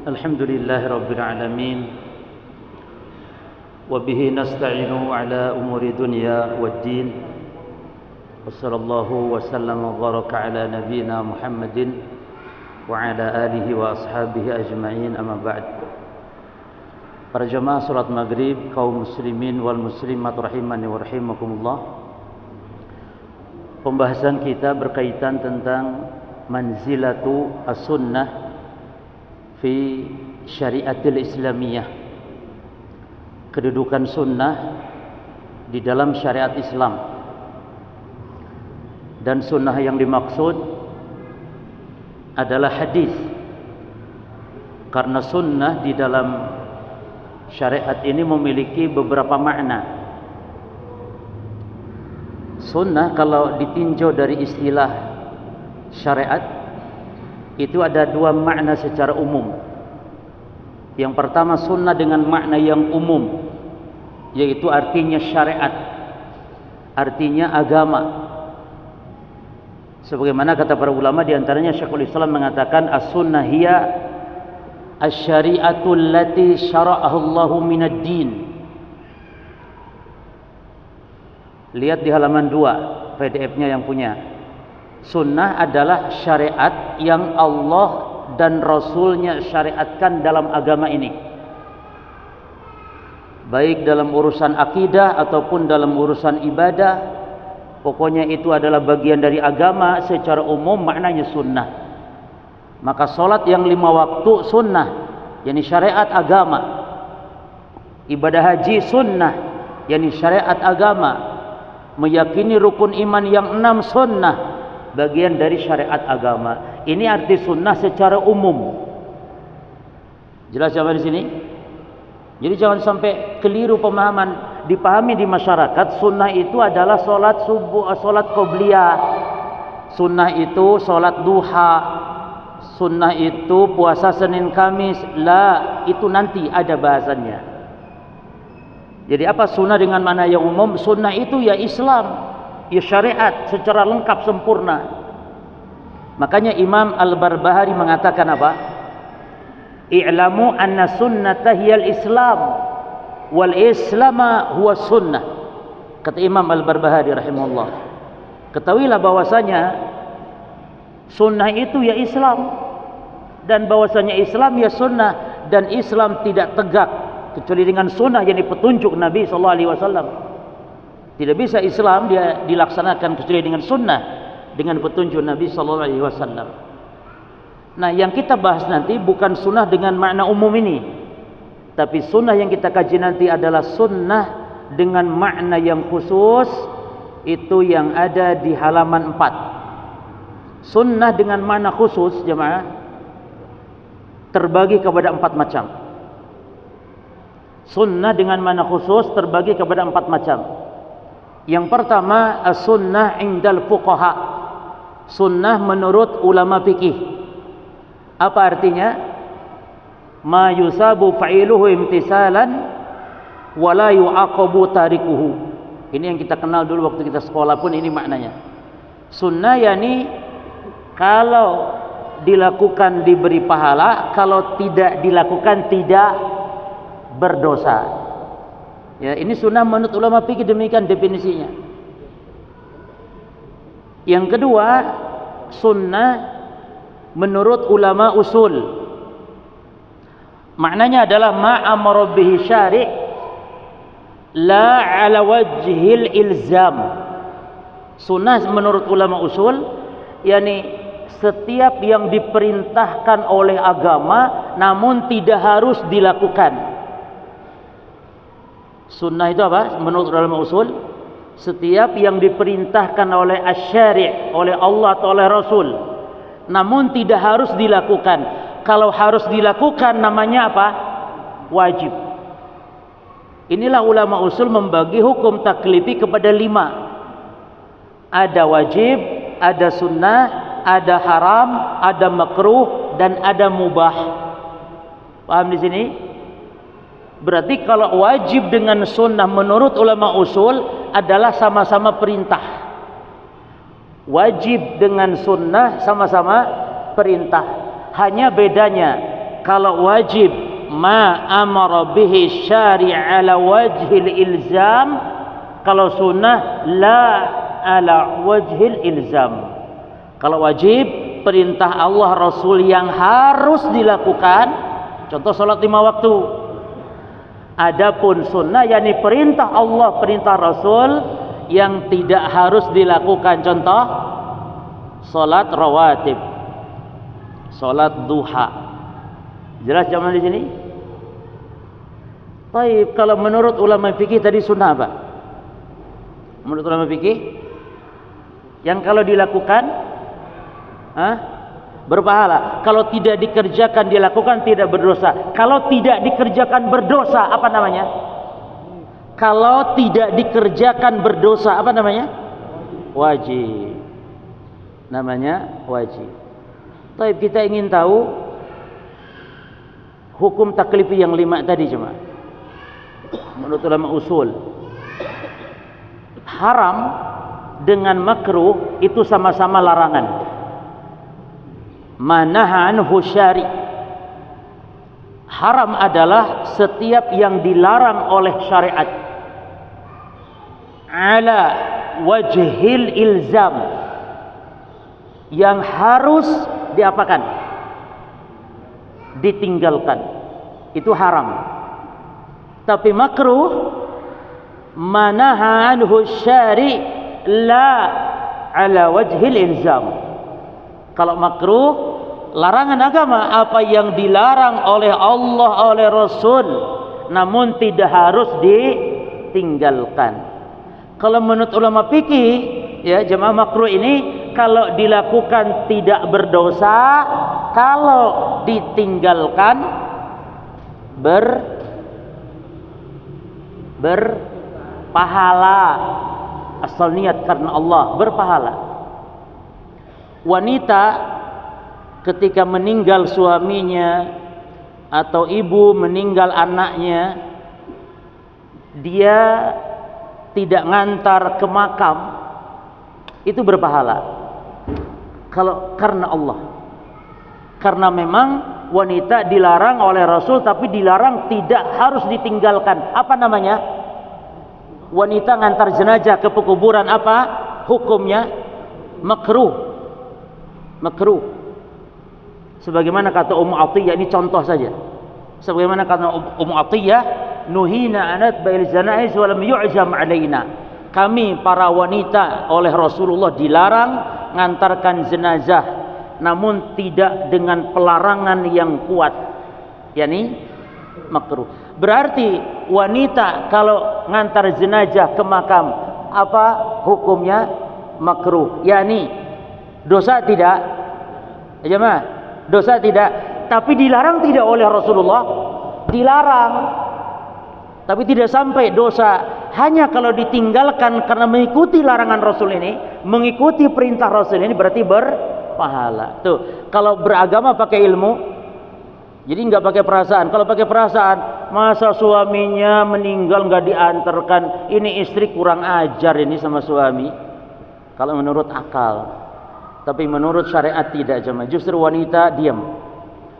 Alhamdulillahi Rabbil Alamin. Wabihi nasta'inu ala umuri dunya waddin. Wassallallahu wasallam wa baraka ala nabiyyina Muhammadin wa ala alihi wa ashabihi ajma'in, amma ba'd. Para jamaah salat maghrib, kaum muslimin wal muslimat rahimani wa rahimakumullah. Pembahasan kita berkaitan tentang manzilatu as-sunnah fi syariatil islamiyah, kedudukan sunnah di dalam syariat Islam. Dan sunnah yang dimaksud adalah hadis, karena sunnah di dalam syariat ini memiliki beberapa makna. Sunnah kalau ditinjau dari istilah syariat itu ada dua makna secara umum. Yang pertama, sunnah dengan makna yang umum, yaitu artinya syariat, artinya agama. Sebagaimana kata para ulama, diantaranya Syekhul Islam mengatakan as-sunnah hiya asy-syari'atul lati syara'ahu Allahu minad din. Lihat di halaman 2 PDF-nya yang punya. Sunnah adalah syariat yang Allah dan Rasulnya syariatkan dalam agama ini, baik dalam urusan akidah ataupun dalam urusan ibadah. Pokoknya itu adalah bagian dari agama secara umum, maknanya sunnah. Maka solat yang 5 waktu sunnah, yakni syariat agama. Ibadah haji sunnah, yakni syariat agama. Meyakini rukun iman yang 6 sunnah, bagian dari syariat agama. Ini arti sunnah secara umum. Jelas sampai di sini? Jadi jangan sampai keliru pemahaman. Dipahami di masyarakat, sunnah itu adalah solat subuh, solat qobliyah. Sunnah itu solat duha. Sunnah itu puasa Senin Kamis. La, itu nanti ada bahasannya. Jadi apa sunnah dengan mana yang umum? Sunnah itu ya Islam, ya syariat secara lengkap sempurna. Makanya Imam Al-Barbahari mengatakan apa? I'lamu anna sunnata hiyal Islam wal islama huwa sunnah. Kata Imam Al-Barbahari rahimahullah, ketahuilah bahwasanya sunnah itu ya Islam, dan bahwasanya Islam ya sunnah, dan Islam tidak tegak kecuali dengan sunnah, yakni petunjuk Nabi sallallahu alaihi wasallam. Tidak bisa Islam dia dilaksanakan kecuali dengan sunnah, dengan petunjuk Nabi sallallahu alaihi wasallam. Nah, yang kita bahas nanti bukan sunnah dengan makna umum ini, tapi sunnah yang kita kaji nanti adalah sunnah dengan makna yang khusus, itu yang ada di halaman 4. Sunnah dengan makna khusus, jemaah, terbagi kepada 4 macam. Sunnah dengan makna khusus terbagi kepada 4 macam. Yang pertama, as-sunnah indal fuqaha, sunnah menurut ulama fikih. Apa artinya? Ma yusabu fa'iluhu imtisalan wa la yu'aqabu tarikuhu. Ini yang kita kenal dulu waktu kita sekolah pun ini maknanya. Sunnah yakni kalau dilakukan diberi pahala, kalau tidak dilakukan tidak berdosa. Ya, ini sunnah menurut ulama fikih, demikian definisinya. Yang kedua, sunnah menurut ulama usul. Maknanya adalah ma'amara bihi syari' la ala wajhil ilzam. Sunnah menurut ulama usul, yakni setiap yang diperintahkan oleh agama namun tidak harus dilakukan. Sunnah itu apa? Menurut ulama usul, setiap yang diperintahkan oleh asy-syari', oleh Allah atau oleh Rasul, namun tidak harus dilakukan. Kalau harus dilakukan namanya apa? Wajib. Inilah ulama usul membagi hukum taklifi kepada 5. Ada wajib, ada sunnah, ada haram, ada makruh, dan ada mubah. Paham di sini? Berarti kalau wajib dengan sunnah menurut ulama usul adalah sama-sama perintah. Wajib dengan sunnah sama-sama perintah. Hanya bedanya kalau wajib ma amara bihi syari' ala wajhil ilzam, kalau sunnah la ala wajhil ilzam. Kalau wajib perintah Allah Rasul yang harus dilakukan, contoh salat 5 waktu. Adapun sunnah yakni perintah Allah, perintah Rasul yang tidak harus dilakukan, contoh salat rawatib, salat duha. Jelas zaman di sini? Baik, kalau menurut ulama fikih tadi sunnah apa? Menurut ulama fikih yang kalau dilakukan berpahala, kalau tidak dikerjakan dilakukan tidak berdosa. Kalau tidak dikerjakan berdosa apa namanya? Kalau tidak dikerjakan berdosa apa namanya? Wajib. Namanya wajib. Tapi kita ingin tahu hukum taklifi yang 5 tadi cuma. Menurut ulama usul, haram dengan makruh itu sama-sama larangan. Manaha anhu syari'. Haram adalah setiap yang dilarang oleh syariat. Ala wajhil ilzam, yang harus diapakan? Ditinggalkan. Itu haram. Tapi makruh manaha anhu syari' la ala wajhil ilzam. Kalau makruh, larangan agama, apa yang dilarang oleh Allah, oleh Rasul, namun tidak harus ditinggalkan. Kalau menurut ulama fikih, ya jemaah, makruh ini kalau dilakukan tidak berdosa, kalau ditinggalkan berpahala. Asal niat karena Allah, berpahala. Wanita ketika meninggal suaminya atau ibu meninggal anaknya, dia tidak ngantar ke makam, itu berpahala kalau karena Allah. Karena memang wanita dilarang oleh Rasul, tapi dilarang tidak harus ditinggalkan. Apa namanya? Wanita ngantar jenazah ke pekuburan, apa hukumnya? Makruh. Makruh. Sebagaimana kata Ummu Athiyyah, ini contoh saja. Sebagaimana kata Ummu Athiyyah, nuhina anat bail janaiz wa lam yu'zam alaina. Kami para wanita oleh Rasulullah dilarang ngantarkan jenazah, namun tidak dengan pelarangan yang kuat, yakni makruh. Berarti wanita kalau ngantar jenazah ke makam, apa hukumnya? Makruh, yakni dosa tidak? Jemaah, dosa tidak, tapi dilarang tidak oleh Rasulullah? Dilarang, tapi tidak sampai dosa. Hanya kalau ditinggalkan karena mengikuti larangan Rasul ini, mengikuti perintah Rasul ini, berarti berpahala. Tuh, kalau beragama pakai ilmu, jadi nggak pakai perasaan. Kalau pakai perasaan, masa suaminya meninggal nggak diantarkan, ini istri kurang ajar ini sama suami. Kalau menurut akal. Tapi menurut syariat tidak, jemaah. Justru wanita diam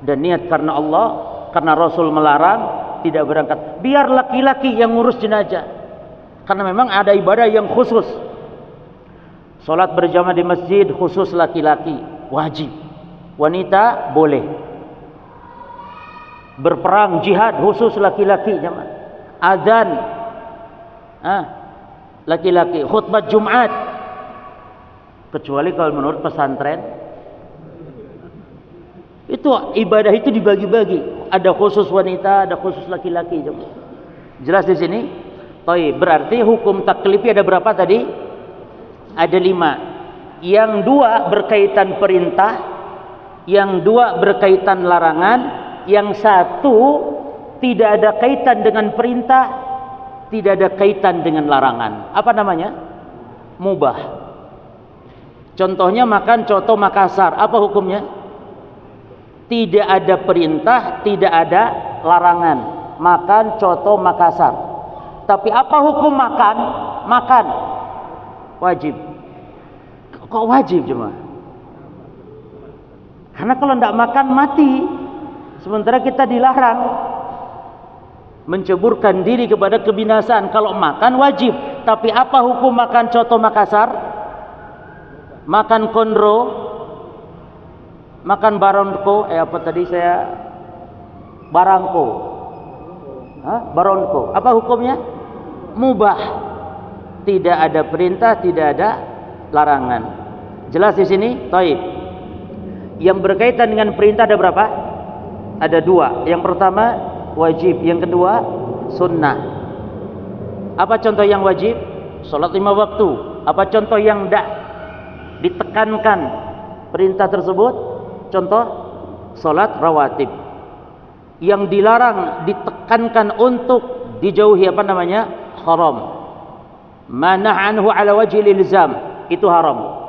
dan niat karena Allah, karena Rasul melarang, tidak berangkat. Biar laki-laki yang ngurus jenazah, karena memang ada ibadah yang khusus. Salat berjamaah di masjid khusus laki-laki, wajib. Wanita boleh. Berperang jihad khusus laki-laki, jemaah. Azan laki-laki. Khutbah Jumat, kecuali kalau menurut pesantren, itu ibadah itu dibagi-bagi. Ada khusus wanita, ada khusus laki-laki. Jelas di sini? Baik, berarti hukum taklifi ada berapa tadi? Ada 5. Yang 2 berkaitan perintah, yang 2 berkaitan larangan, yang 1 tidak ada kaitan dengan perintah, tidak ada kaitan dengan larangan. Apa namanya? Mubah. Contohnya makan coto Makassar, apa hukumnya? Tidak ada perintah, tidak ada larangan. Makan coto Makassar. Tapi apa hukum makan? Makan. Wajib. Kok wajib, jemaah? Karena kalau tidak makan mati. Sementara kita dilarang menceburkan diri kepada kebinasaan. Kalau makan wajib, tapi apa hukum makan coto Makassar, makan kondro, makan baronko, barangko, baronko, apa hukumnya? Mubah, tidak ada perintah, tidak ada larangan. Jelas di sini? Taib. Yang berkaitan dengan perintah ada berapa? Ada dua. Yang pertama wajib, yang kedua sunnah. Apa contoh yang wajib? Salat 5 waktu. Apa contoh yang tidak ditekankan perintah tersebut? Contoh salat rawatib. Yang dilarang ditekankan untuk dijauhi apa namanya? Haram. Manah anhu ala wajhil ilzam, itu haram.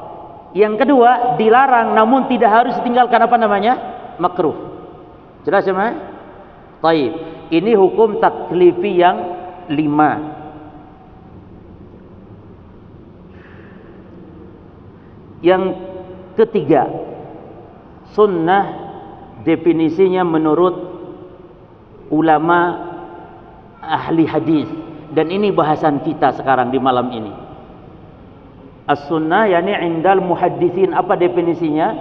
Yang kedua dilarang namun tidak harus ditinggalkan apa namanya? Makruh. Jelas ya, Mas? Taib. Ini hukum taklifi yang 5. Yang ketiga, sunnah definisinya menurut ulama ahli hadis, dan ini bahasan kita sekarang di malam ini. As-sunnah yani indal muhadditsin, apa definisinya?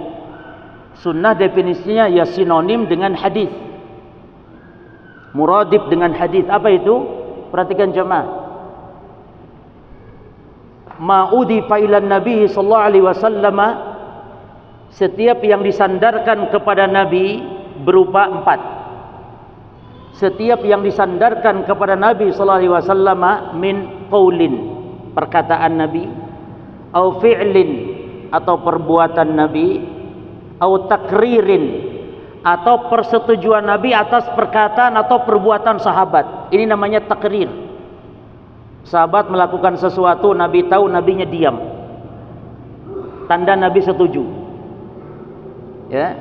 Sunnah definisinya ya sinonim dengan hadis, muradif dengan hadis. Apa itu? Perhatikan jemaah. Ma'udifa ilan Nabi sallallahu alaihi wasallam, setiap yang disandarkan kepada Nabi berupa 4. Setiap yang disandarkan kepada Nabi sallallahu alaihi wasallam min qaulin, perkataan Nabi, au fi'lin, atau perbuatan Nabi, au takririn, atau persetujuan Nabi atas perkataan atau perbuatan sahabat. Ini namanya takrir. Sahabat melakukan sesuatu, Nabi tahu, nabinya diam. Tanda Nabi setuju. Ya.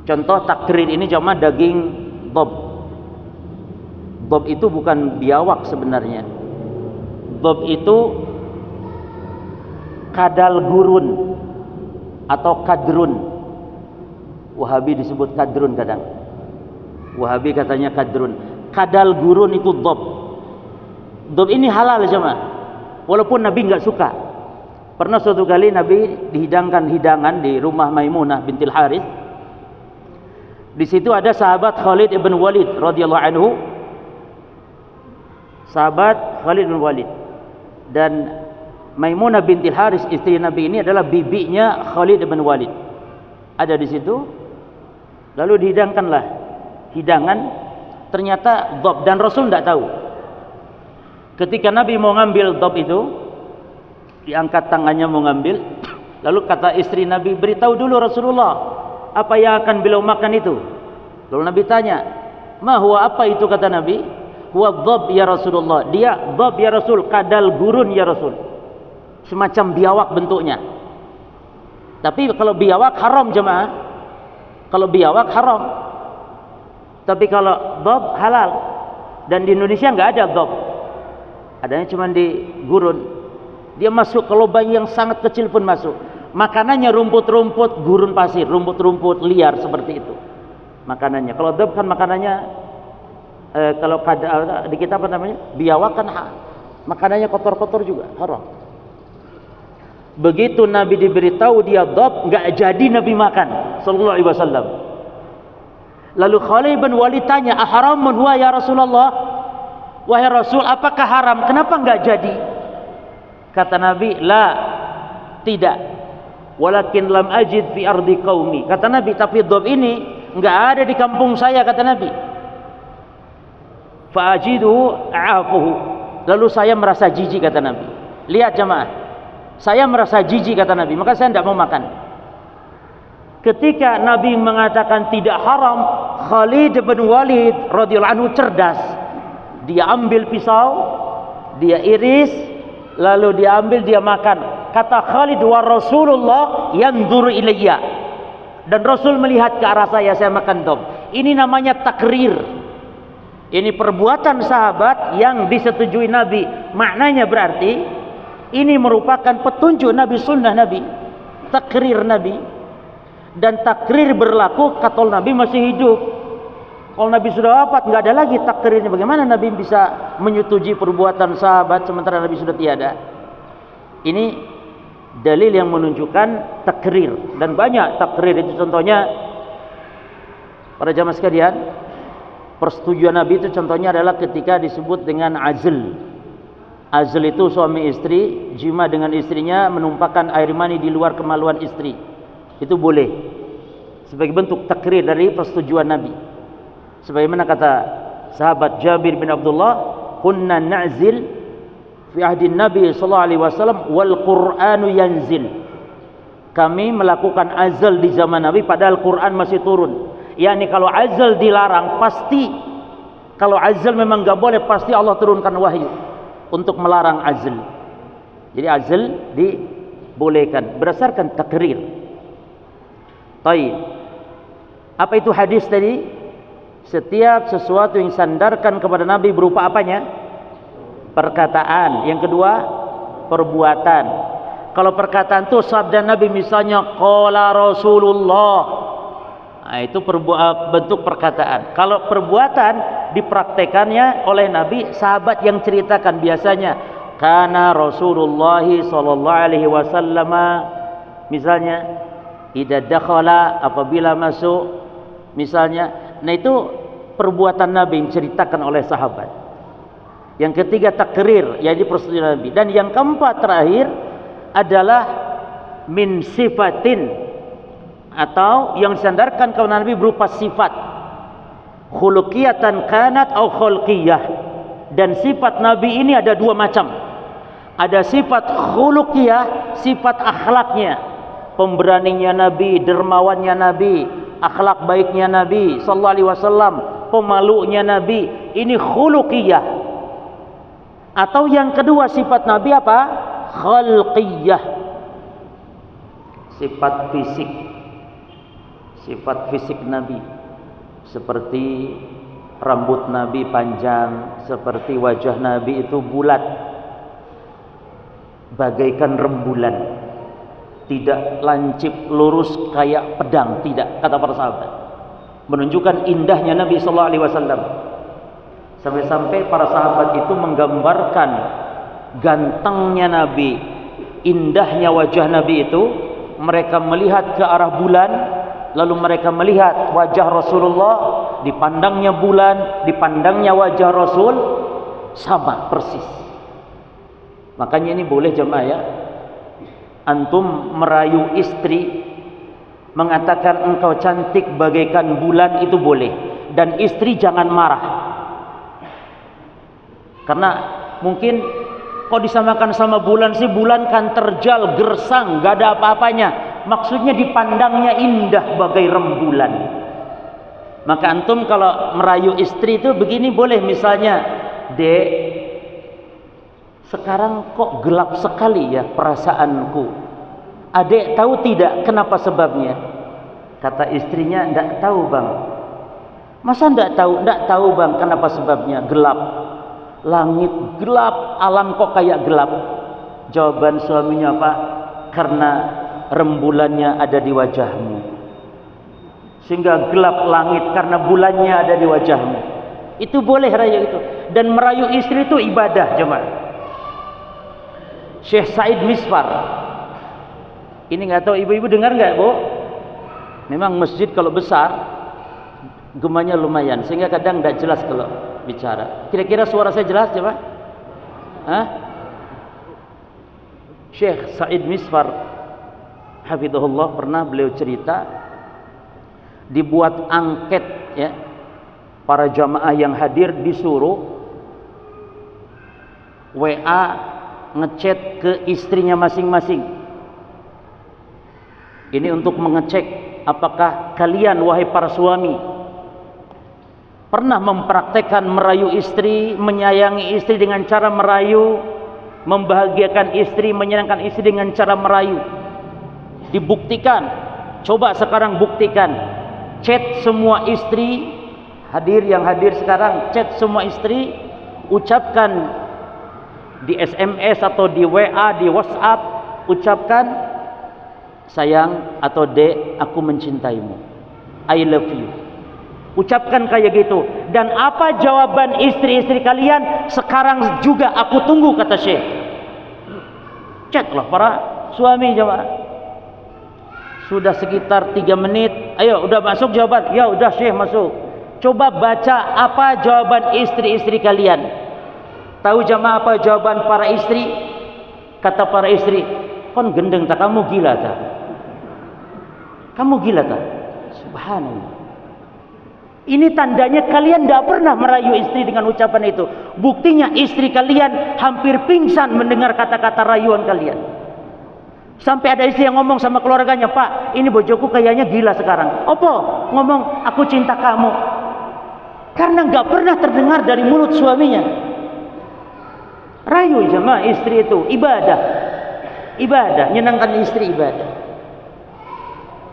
Contoh takrir ini cuma daging dob. Dob itu bukan biawak sebenarnya. Dob itu kadal gurun atau kadrun. Wahabi disebut kadrun kadang. Wahabi katanya kadrun. Kadal gurun itu dob. Dob ini halal jemaah, walaupun Nabi nggak suka. Pernah suatu kali Nabi dihidangkan hidangan di rumah Maimunah bintil Harith. Di situ ada sahabat Khalid ibn Walid radhiyallahu anhu. Sahabat Khalid ibn Walid dan Maimunah bintil Harith, istri Nabi ini adalah bibinya Khalid ibn Walid. Ada di situ. Lalu dihidangkanlah hidangan, ternyata dob, dan Rasul tidak tahu. Ketika Nabi mau ngambil dob itu, diangkat tangannya mau ngambil, lalu kata istri Nabi, beritahu dulu Rasulullah apa yang akan beliau makan itu. Lalu Nabi tanya, ma huwa, apa itu? Kata Nabi, huwa dob ya Rasulullah. Dia dob ya Rasul, kadal gurun ya Rasul, semacam biawak bentuknya. Tapi kalau biawak haram jemaah, kalau biawak haram. Tapi kalau dob halal. Dan di Indonesia nggak ada dob, adanya cuma di gurun. Dia masuk ke lubang yang sangat kecil pun masuk. Makanannya rumput-rumput gurun pasir, rumput-rumput liar seperti itu makanannya. Kalau dob kan makanannya kalau di kita apa namanya, biawak kan makanannya kotor-kotor juga, haram. Begitu Nabi diberitahu dia dob, nggak jadi Nabi makan sallallahu alaihi wasallam. Lalu Khalid bin Walid tanya, aharamun huwa ya Rasulullah? Wahai Rasul, apakah haram? Kenapa enggak jadi? Kata Nabi, la, tidak. Walakin lam ajid fi ardi qaumi. Kata Nabi, tapi dob ini enggak ada di kampung saya, kata Nabi. Fa ajiduhu a'afuhu. Lalu saya merasa jijik, kata Nabi. Lihat jemaah, saya merasa jijik, kata Nabi, maka saya tidak mau makan. Ketika Nabi mengatakan tidak haram, Khalid bin Walid radhiyallahu anhu cerdas. Dia ambil pisau, dia iris, lalu dia ambil, dia makan. Kata Khalid, wa Rasulullah yanzuru ilayya, dan Rasul melihat ke arah saya makan dob. Ini namanya takrir. Ini perbuatan sahabat yang disetujui Nabi. Maknanya berarti ini merupakan petunjuk Nabi, sunnah Nabi, takrir Nabi. Dan takrir berlaku kalau Nabi masih hidup. Kalau Nabi sudah wafat, nggak ada lagi takrirnya. Bagaimana Nabi bisa menyetujui perbuatan sahabat sementara Nabi sudah tiada? Ini dalil yang menunjukkan takrir. Dan banyak takrir itu, contohnya para jamaah sekalian, persetujuan Nabi itu contohnya adalah ketika disebut dengan azl. Azl itu suami istri jima dengan istrinya menumpahkan air mani di luar kemaluan istri. Itu boleh sebagai bentuk takrir dari persetujuan Nabi. Sebagaimana kata sahabat Jabir bin Abdullah, kunna na'zil fi ahdi Nabi sallallahu alaihi wasallam wal Qur'anu yanzil. Kami melakukan azal di zaman Nabi padahal Quran masih turun. Yani kalau azal dilarang, pasti kalau azal memang enggak boleh, pasti Allah turunkan wahyu untuk melarang azal. Jadi azal dibolehkan berdasarkan takrir. Baik. Apa itu hadis tadi? Setiap sesuatu yang sandarkan kepada Nabi berupa apanya? Perkataan. Yang kedua, perbuatan. Kalau perkataan itu sabda Nabi, misalnya qala Rasulullah, nah, itu bentuk perkataan. Kalau perbuatan dipraktekannya oleh Nabi, sahabat yang ceritakan biasanya kana Rasulullah sallallahu alaihi wasallam, misalnya idza dakhala, apabila masuk, misalnya. Nah, itu perbuatan Nabi yang diceritakan oleh sahabat. Yang ketiga takrir, yaitu persetujuan Nabi. Dan yang keempat terakhir adalah min sifatin, atau yang disandarkan kepada Nabi berupa sifat, khuluqiyatan kanat atau khulqiyah. Dan sifat Nabi ini ada dua macam. Ada sifat khuluqiyah, sifat akhlaknya, pemberaninya Nabi, dermawannya Nabi, akhlak baiknya Nabi sallallahu alaihi wasallam, pemalunya Nabi, ini khuluqiyah. Atau yang kedua sifat Nabi apa? Khalqiyah, sifat fisik. Sifat fisik Nabi, seperti rambut Nabi panjang, seperti wajah Nabi itu bulat bagaikan rembulan, tidak lancip lurus kayak pedang, tidak, kata para sahabat. Menunjukkan indahnya Nabi sallallahu alaihi wasallam. Sampai-sampai para sahabat itu menggambarkan gantengnya Nabi, indahnya wajah Nabi itu. Mereka melihat ke arah bulan, lalu mereka melihat wajah Rasulullah, dipandangnya bulan, dipandangnya wajah Rasul, sama persis. Makanya ini boleh jemaah ya, antum merayu istri, mengatakan engkau cantik bagaikan bulan, itu boleh. Dan istri jangan marah, karena mungkin kok disamakan sama bulan sih, bulan kan terjal, gersang, gak ada apa-apanya. Maksudnya dipandangnya indah bagai rembulan. Maka antum kalau merayu istri itu begini boleh, misalnya, Dek, sekarang kok gelap sekali ya perasaanku. Adek tahu tidak kenapa sebabnya? Kata istrinya, enggak tahu bang. Masa enggak tahu? Enggak tahu bang kenapa sebabnya. Gelap, langit gelap, alam kok kayak gelap. Jawaban suaminya apa? Karena rembulannya ada di wajahmu, sehingga gelap langit karena bulannya ada di wajahmu. Itu boleh rayu itu. Dan merayu istri itu ibadah jemaah. Syekh Said Misfar, ini nggak tahu ibu-ibu dengar nggak bu? Memang masjid kalau besar gemanya lumayan, sehingga kadang nggak jelas kalau bicara. Kira-kira suara saya jelas coba? Hah? Syekh Said Misfar hafizahullah, pernah beliau cerita dibuat angket ya, para jamaah yang hadir disuruh WA ngechat ke istrinya masing-masing. Ini untuk mengecek apakah kalian wahai para suami pernah mempraktekkan merayu istri, menyayangi istri dengan cara merayu, membahagiakan istri, menyenangkan istri dengan cara merayu. Dibuktikan, coba sekarang buktikan, chat semua istri hadir, yang hadir sekarang, chat semua istri, ucapkan di SMS atau di WA, di WhatsApp, ucapkan sayang atau dek, aku mencintaimu, I love you. Ucapkan kayak gitu. Dan apa jawaban istri-istri kalian? Sekarang juga aku tunggu, kata Syekh. Chatlah para suami jemaah. Sudah sekitar 3 menit, ayo udah masuk jawaban. Ya udah Syekh masuk. Coba baca apa jawaban istri-istri kalian. Tahu jemaah apa jawaban para istri? Kata para istri, kon gendeng tak, kamu gila tak? Kamu gila tak? Subhanallah. Ini tandanya kalian tidak pernah merayu istri dengan ucapan itu. Buktinya istri kalian hampir pingsan mendengar kata-kata rayuan kalian. Sampai ada istri yang ngomong sama keluarganya, Pak, ini bojoku kayaknya gila sekarang. Apa? Ngomong, aku cinta kamu. Karena nggak pernah terdengar dari mulut suaminya. Rayu jemaah istri itu ibadah. Ibadah, nyenangkan istri ibadah.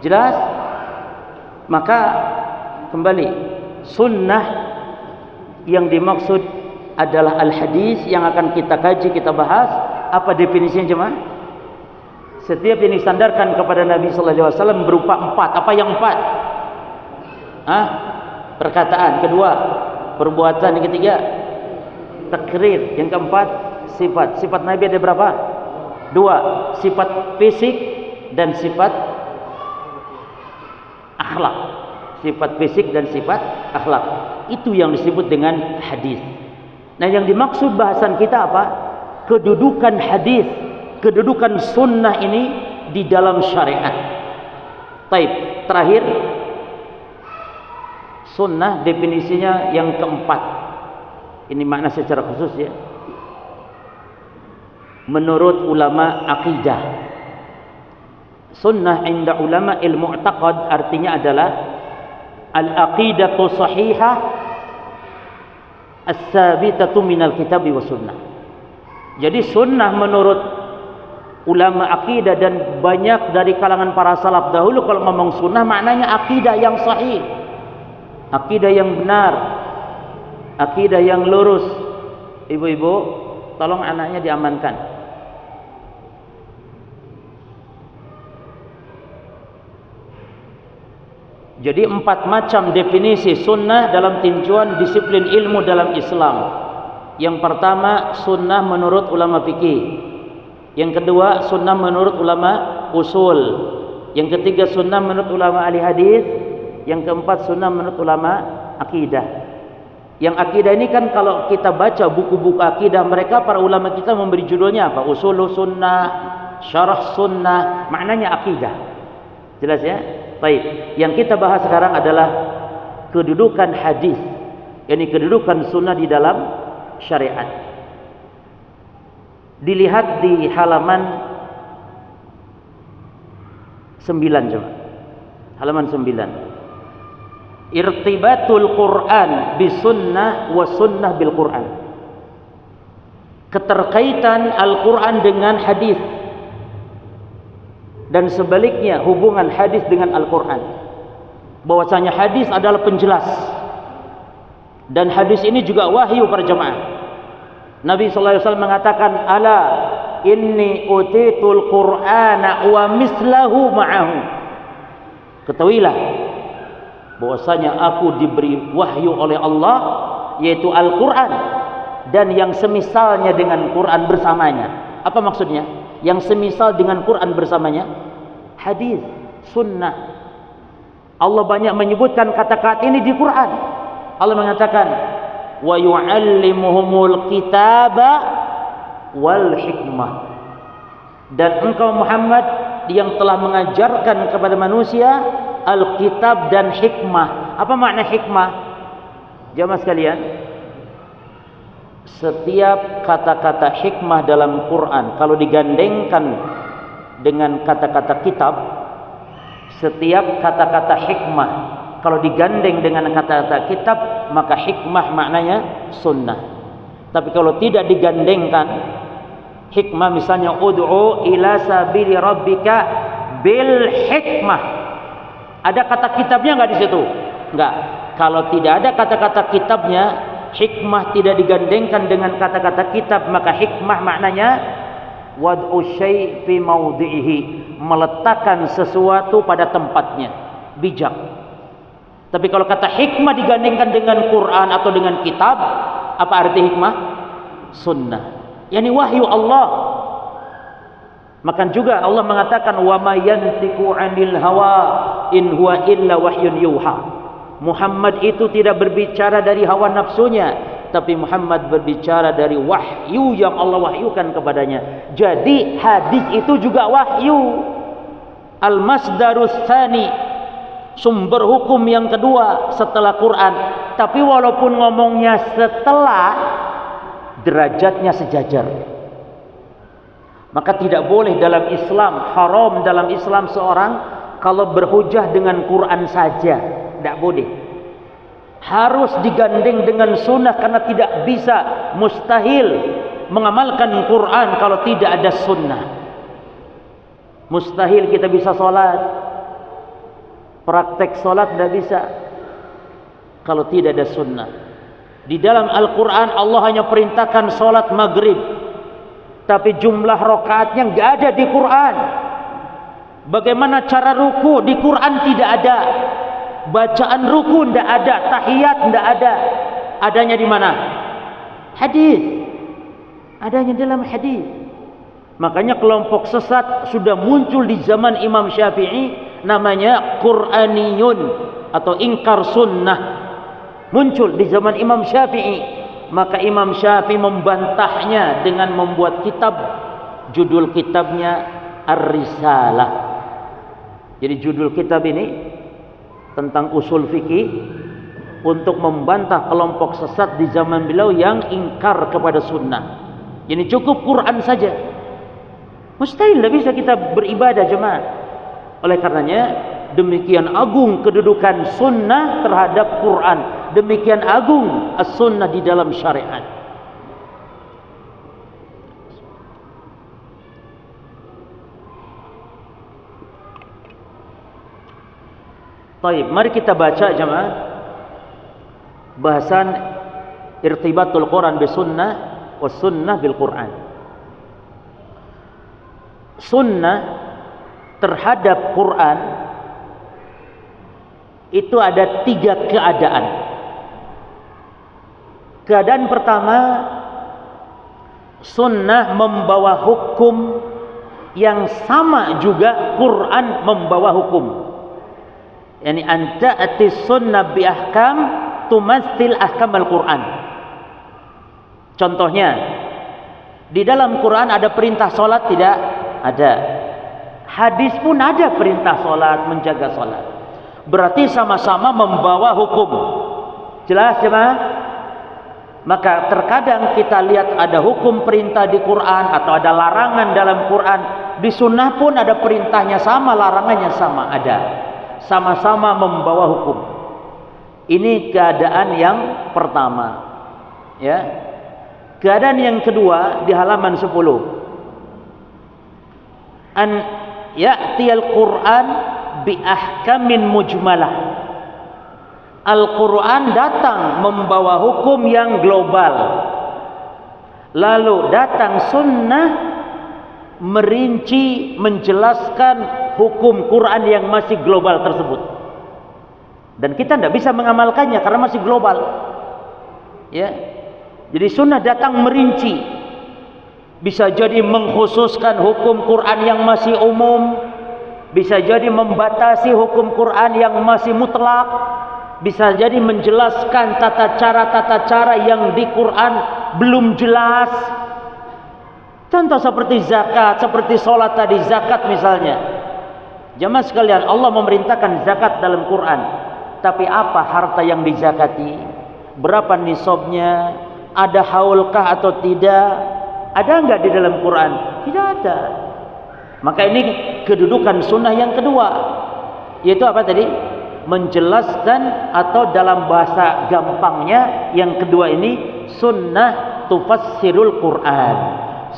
Jelas? Maka kembali, sunnah yang dimaksud adalah al-hadis yang akan kita kaji, kita bahas. Apa definisinya jemaah? Setiap yang disandarkan kepada Nabi sallallahu alaihi wasallam berupa 4. Apa yang 4? Perkataan. Kedua, perbuatan. Yang ketiga, takrir. Yang keempat, sifat. Sifat Nabi ada berapa? 2. Sifat fisik dan sifat akhlak. Sifat fisik dan sifat akhlak. Itu yang disebut dengan hadis. Nah, yang dimaksud bahasan kita apa? Kedudukan hadis, kedudukan sunnah ini di dalam syariat. Taib. Terakhir, sunnah definisinya yang keempat. Ini makna secara khusus ya. Menurut ulama akidah, sunnah inda ulama al-mu'taqad artinya adalah al-aqidatu sahihah as-sabitatu minal kitab wa sunnah. Jadi sunnah menurut ulama akidah dan banyak dari kalangan para salaf dahulu, kalau ngomong sunnah maknanya akidah yang sahih, akidah yang benar, akidah yang lurus. Ibu-ibu, tolong anaknya diamankan. Jadi 4 macam definisi sunnah dalam tinjauan disiplin ilmu dalam Islam. Yang pertama, sunnah menurut ulama fikih. Yang kedua, sunnah menurut ulama usul. Yang ketiga, sunnah menurut ulama ahli hadis. Yang keempat, sunnah menurut ulama akidah. Yang akidah ini kan kalau kita baca buku-buku akidah mereka, para ulama kita memberi judulnya apa? Usulus sunnah, syarah sunnah, maknanya akidah. Jelas ya? Baik. Yang kita bahas sekarang adalah kedudukan hadis, yakni kedudukan sunnah di dalam syariat. Dilihat di halaman 9 coba. Halaman 9. Irtibatul Quran bisunnah wa sunnah bil Quran. Keterkaitan Al-Quran dengan hadis dan sebaliknya hubungan hadis dengan Al-Quran. Bahwasanya hadis adalah penjelas dan hadis ini juga wahyu para jemaah. Nabi sallallahu alaihi wasallam mengatakan, ala inni utitul Qur'ana wa mislahu ma'ahu. Ketahuilah bahwasanya aku diberi wahyu oleh Allah, yaitu Al-Quran, dan yang semisalnya dengan Quran bersamanya. Apa maksudnya? Yang semisal dengan Quran bersamanya? Hadis, sunnah. Allah banyak menyebutkan kata-kata ini di Quran. Allah mengatakan, wa yu'allimuhumul kitaba wal hikmah. Dan engkau Muhammad yang telah mengajarkan kepada manusia Alkitab dan hikmah. Apa makna hikmah? Jamaah sekalian, setiap kata-kata hikmah dalam Quran kalau digandengkan dengan kata-kata kitab, setiap kata-kata hikmah kalau digandeng dengan kata-kata kitab, maka hikmah maknanya sunnah. Tapi kalau tidak digandengkan hikmah, misalnya ud'u ila sabili rabbika bil hikmah, ada kata kitabnya enggak di situ? Enggak. Kalau tidak ada kata-kata kitabnya, hikmah tidak digandengkan dengan kata-kata kitab, maka hikmah maknanya wad'u syai' fi maudhi'ihi, meletakkan sesuatu pada tempatnya, bijak. Tapi kalau kata hikmah digandingkan dengan Quran atau dengan kitab, apa arti hikmah? Sunnah, yakni wahyu Allah. Maka juga Allah mengatakan wa ma yantiqu 'anil hawa in huwa illa wahyun yuha. Muhammad itu tidak berbicara dari hawa nafsunya, tapi Muhammad berbicara dari wahyu yang Allah wahyukan kepadanya. Jadi hadis itu juga wahyu. Al-masdarus tsani, sumber hukum yang kedua setelah Quran. Tapi walaupun ngomongnya setelah, derajatnya sejajar. Maka tidak boleh dalam Islam, haram dalam Islam seorang kalau berhujah dengan Quran saja, tidak boleh. Harus digandeng dengan sunnah, karena tidak bisa, mustahil mengamalkan Quran kalau tidak ada sunnah. Mustahil kita bisa sholat, praktek sholat tidak bisa kalau tidak ada sunnah. Di dalam Al-Quran Allah hanya perintahkan sholat maghrib, tapi jumlah rakaatnya nggak ada di Quran. Bagaimana cara ruku di Quran tidak ada. Bacaan ruku tidak ada, tahiyat tidak ada. Adanya di mana? Hadis. Adanya dalam hadis. Makanya kelompok sesat sudah muncul di zaman Imam Syafi'i, namanya Qur'aniyun atau ingkar sunnah. Muncul di zaman Imam Syafi'i. Maka Imam Syafi'i membantahnya dengan membuat kitab, judul kitabnya Ar-Risalah. Jadi judul kitab ini tentang usul fikih untuk membantah kelompok sesat di zaman beliau yang ingkar kepada sunnah. Jadi cukup Quran saja. Mustahil tidak bisa kita beribadah jemaah. Oleh karenanya demikian agung kedudukan sunnah terhadap Quran. Demikian agung as-sunnah di dalam syariat. Baik, mari kita baca jemaah bahasan irtibatul Quran bis sunnah was sunnah bil Quran. Sunnah terhadap Quran itu ada 3 keadaan. Keadaan pertama, sunnah membawa hukum yang sama juga Quran membawa hukum. Yani anta atis sunnah bi ahkam tumassil ahkam al-Quran. Contohnya, di dalam Quran ada perintah salat tidak? Ada. Hadis pun ada perintah salat, menjaga salat. Berarti sama-sama membawa hukum. Jelas jemaah? Maka terkadang kita lihat ada hukum perintah di Quran atau ada larangan dalam Quran. Di sunnah pun ada perintahnya sama, larangannya sama, ada. Sama-sama membawa hukum. Ini keadaan yang pertama. Ya. Keadaan yang kedua di halaman 10. An ya'tiyal Quran bi ahkamin mujmalah. Al-Quran datang membawa hukum yang global. Lalu datang sunnah merinci, menjelaskan hukum Quran yang masih global tersebut. Dan kita tidak bisa mengamalkannya karena masih global. Ya. Jadi sunnah datang merinci. Bisa jadi mengkhususkan hukum Quran yang masih umum. Bisa jadi membatasi hukum Quran yang masih mutlak. Bisa jadi menjelaskan tata cara yang di Quran belum jelas. Contoh seperti zakat, seperti sholat tadi, zakat misalnya. Jamaah sekalian, Allah memerintahkan zakat dalam Quran. Tapi apa harta yang dizakati? Berapa nisabnya? Ada haulkah atau tidak? Ada enggak di dalam Quran? Tidak ada. Maka ini kedudukan sunnah yang kedua. Yaitu apa tadi? Menjelaskan, atau dalam bahasa gampangnya yang kedua ini, sunnah tufassirul Quran.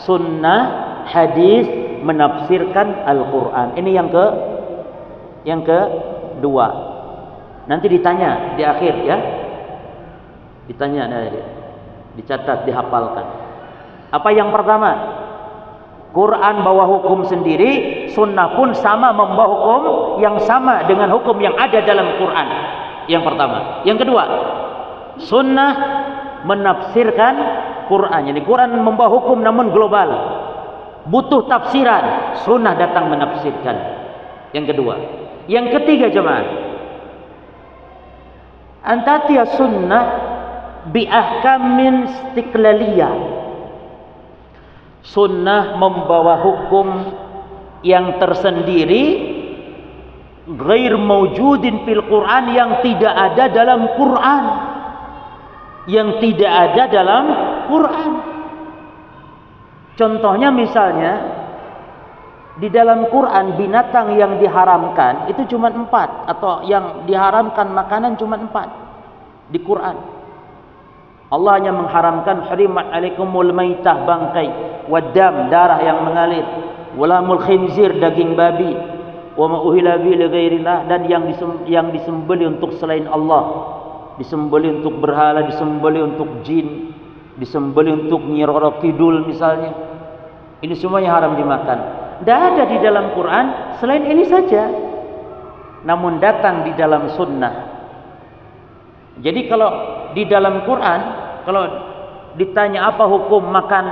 Sunnah hadis menafsirkan Al-Quran. Ini yang kedua. Nanti ditanya di akhir ya. Ditanya, dicatat, dihafalkan. Apa yang pertama? Quran bawa hukum sendiri, sunnah pun sama membawa hukum yang sama dengan hukum yang ada dalam Quran. Yang pertama. Yang kedua, sunnah menafsirkan Quran. Jadi Quran membawa hukum namun global, butuh tafsiran, sunnah datang menafsirkan. Yang kedua. Yang ketiga jemaah, antatiyah sunnah bi ahkamin istiqlaliyah. Sunnah membawa hukum yang tersendiri, ghair mawjudin fil Quran, yang tidak ada dalam Quran, yang tidak ada dalam Quran. Contohnya misalnya di dalam Quran binatang yang diharamkan itu cuma 4, atau yang diharamkan makanan cuma 4 di Quran. Allah hanya mengharamkan harimat alaikumul maitah, bangkai, wadam, darah yang mengalir, walamul khinzir, daging babi, wa ma uhila bi li ghairillah, dan yang disembelih untuk selain Allah, disembelih untuk berhala, disembelih untuk jin, disembelih untuk Nyi Roro Kidul misalnya. Ini semuanya haram dimakan. Tidak ada di dalam Quran selain ini saja, namun datang di dalam sunnah. Jadi kalau di dalam Quran, kalau ditanya apa hukum makan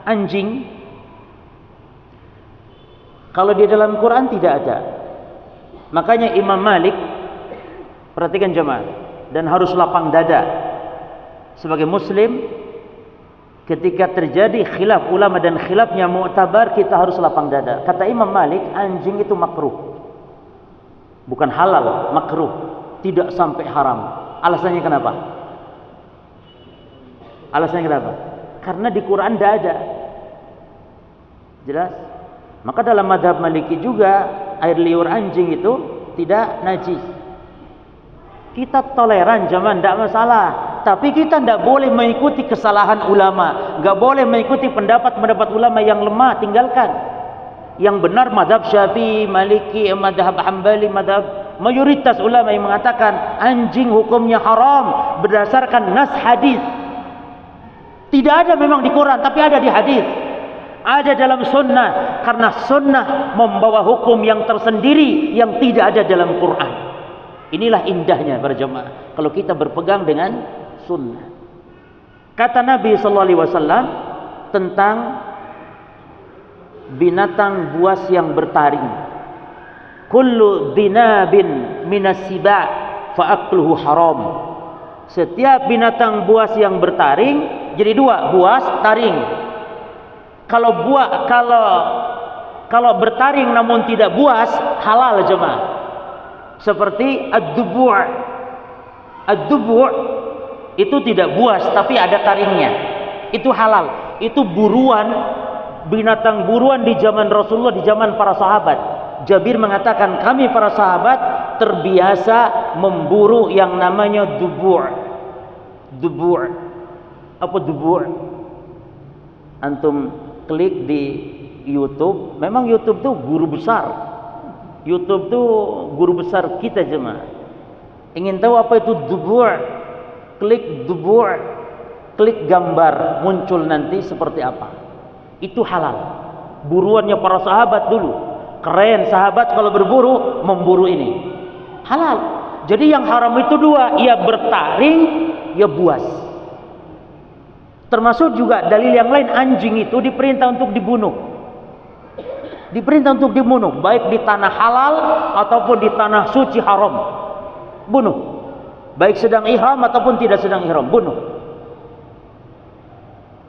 anjing, kalau di dalam Quran tidak ada. Makanya Imam Malik, perhatikan jemaah, dan harus lapang dada sebagai muslim, ketika terjadi khilaf ulama dan khilafnya mu'tabar, kita harus lapang dada. Kata Imam Malik, anjing itu makruh, bukan halal, makruh, tidak sampai haram. Alasannya kenapa? Alasannya kenapa? Karena di Quran tidak ada. Jelas? Maka dalam mazhab Maliki juga air liur anjing itu tidak najis. Kita toleran zaman, tidak masalah. Tapi kita tidak boleh mengikuti kesalahan ulama, nggak boleh mengikuti pendapat-pendapat ulama yang lemah, tinggalkan. Yang benar mazhab Syafi'i, Maliki, mazhab Hambali, mazhab mayoritas ulama yang mengatakan anjing hukumnya haram berdasarkan nas hadis. Tidak ada memang di Quran, tapi ada di hadis, ada dalam sunnah, karena sunnah membawa hukum yang tersendiri yang tidak ada dalam Quran. Inilah indahnya para jemaah kalau kita berpegang dengan sunnah. Kata Nabi SAW tentang binatang buas yang bertaring, kullu dinabin minas siba' fa akluhu haram. Setiap binatang buas yang bertaring, jadi dua, buas, taring. Kalau bertaring namun tidak buas, halal jemaah. Seperti ad-dubu'. Ad-dubu' itu tidak buas tapi ada taringnya. Itu halal. Itu buruan, binatang buruan di zaman Rasulullah, di zaman para sahabat. Jabir mengatakan, kami para sahabat terbiasa memburu yang namanya dubu'. Dubu'. Apa dubu'? Antum klik di YouTube, memang YouTube tuh guru besar. YouTube tuh guru besar kita jemaah. Ingin tahu apa itu dubu'? Klik dubu', klik gambar, muncul nanti seperti apa. Itu halal. Buruannya para sahabat dulu. Keren, sahabat kalau berburu, memburu ini halal. Jadi yang haram itu dua, ya bertaring, ya buas. Termasuk juga dalil yang lain, anjing itu diperintah untuk dibunuh. Diperintah untuk dibunuh, baik di tanah halal ataupun di tanah suci haram. Bunuh. Baik sedang ihram ataupun tidak sedang ihram, bunuh.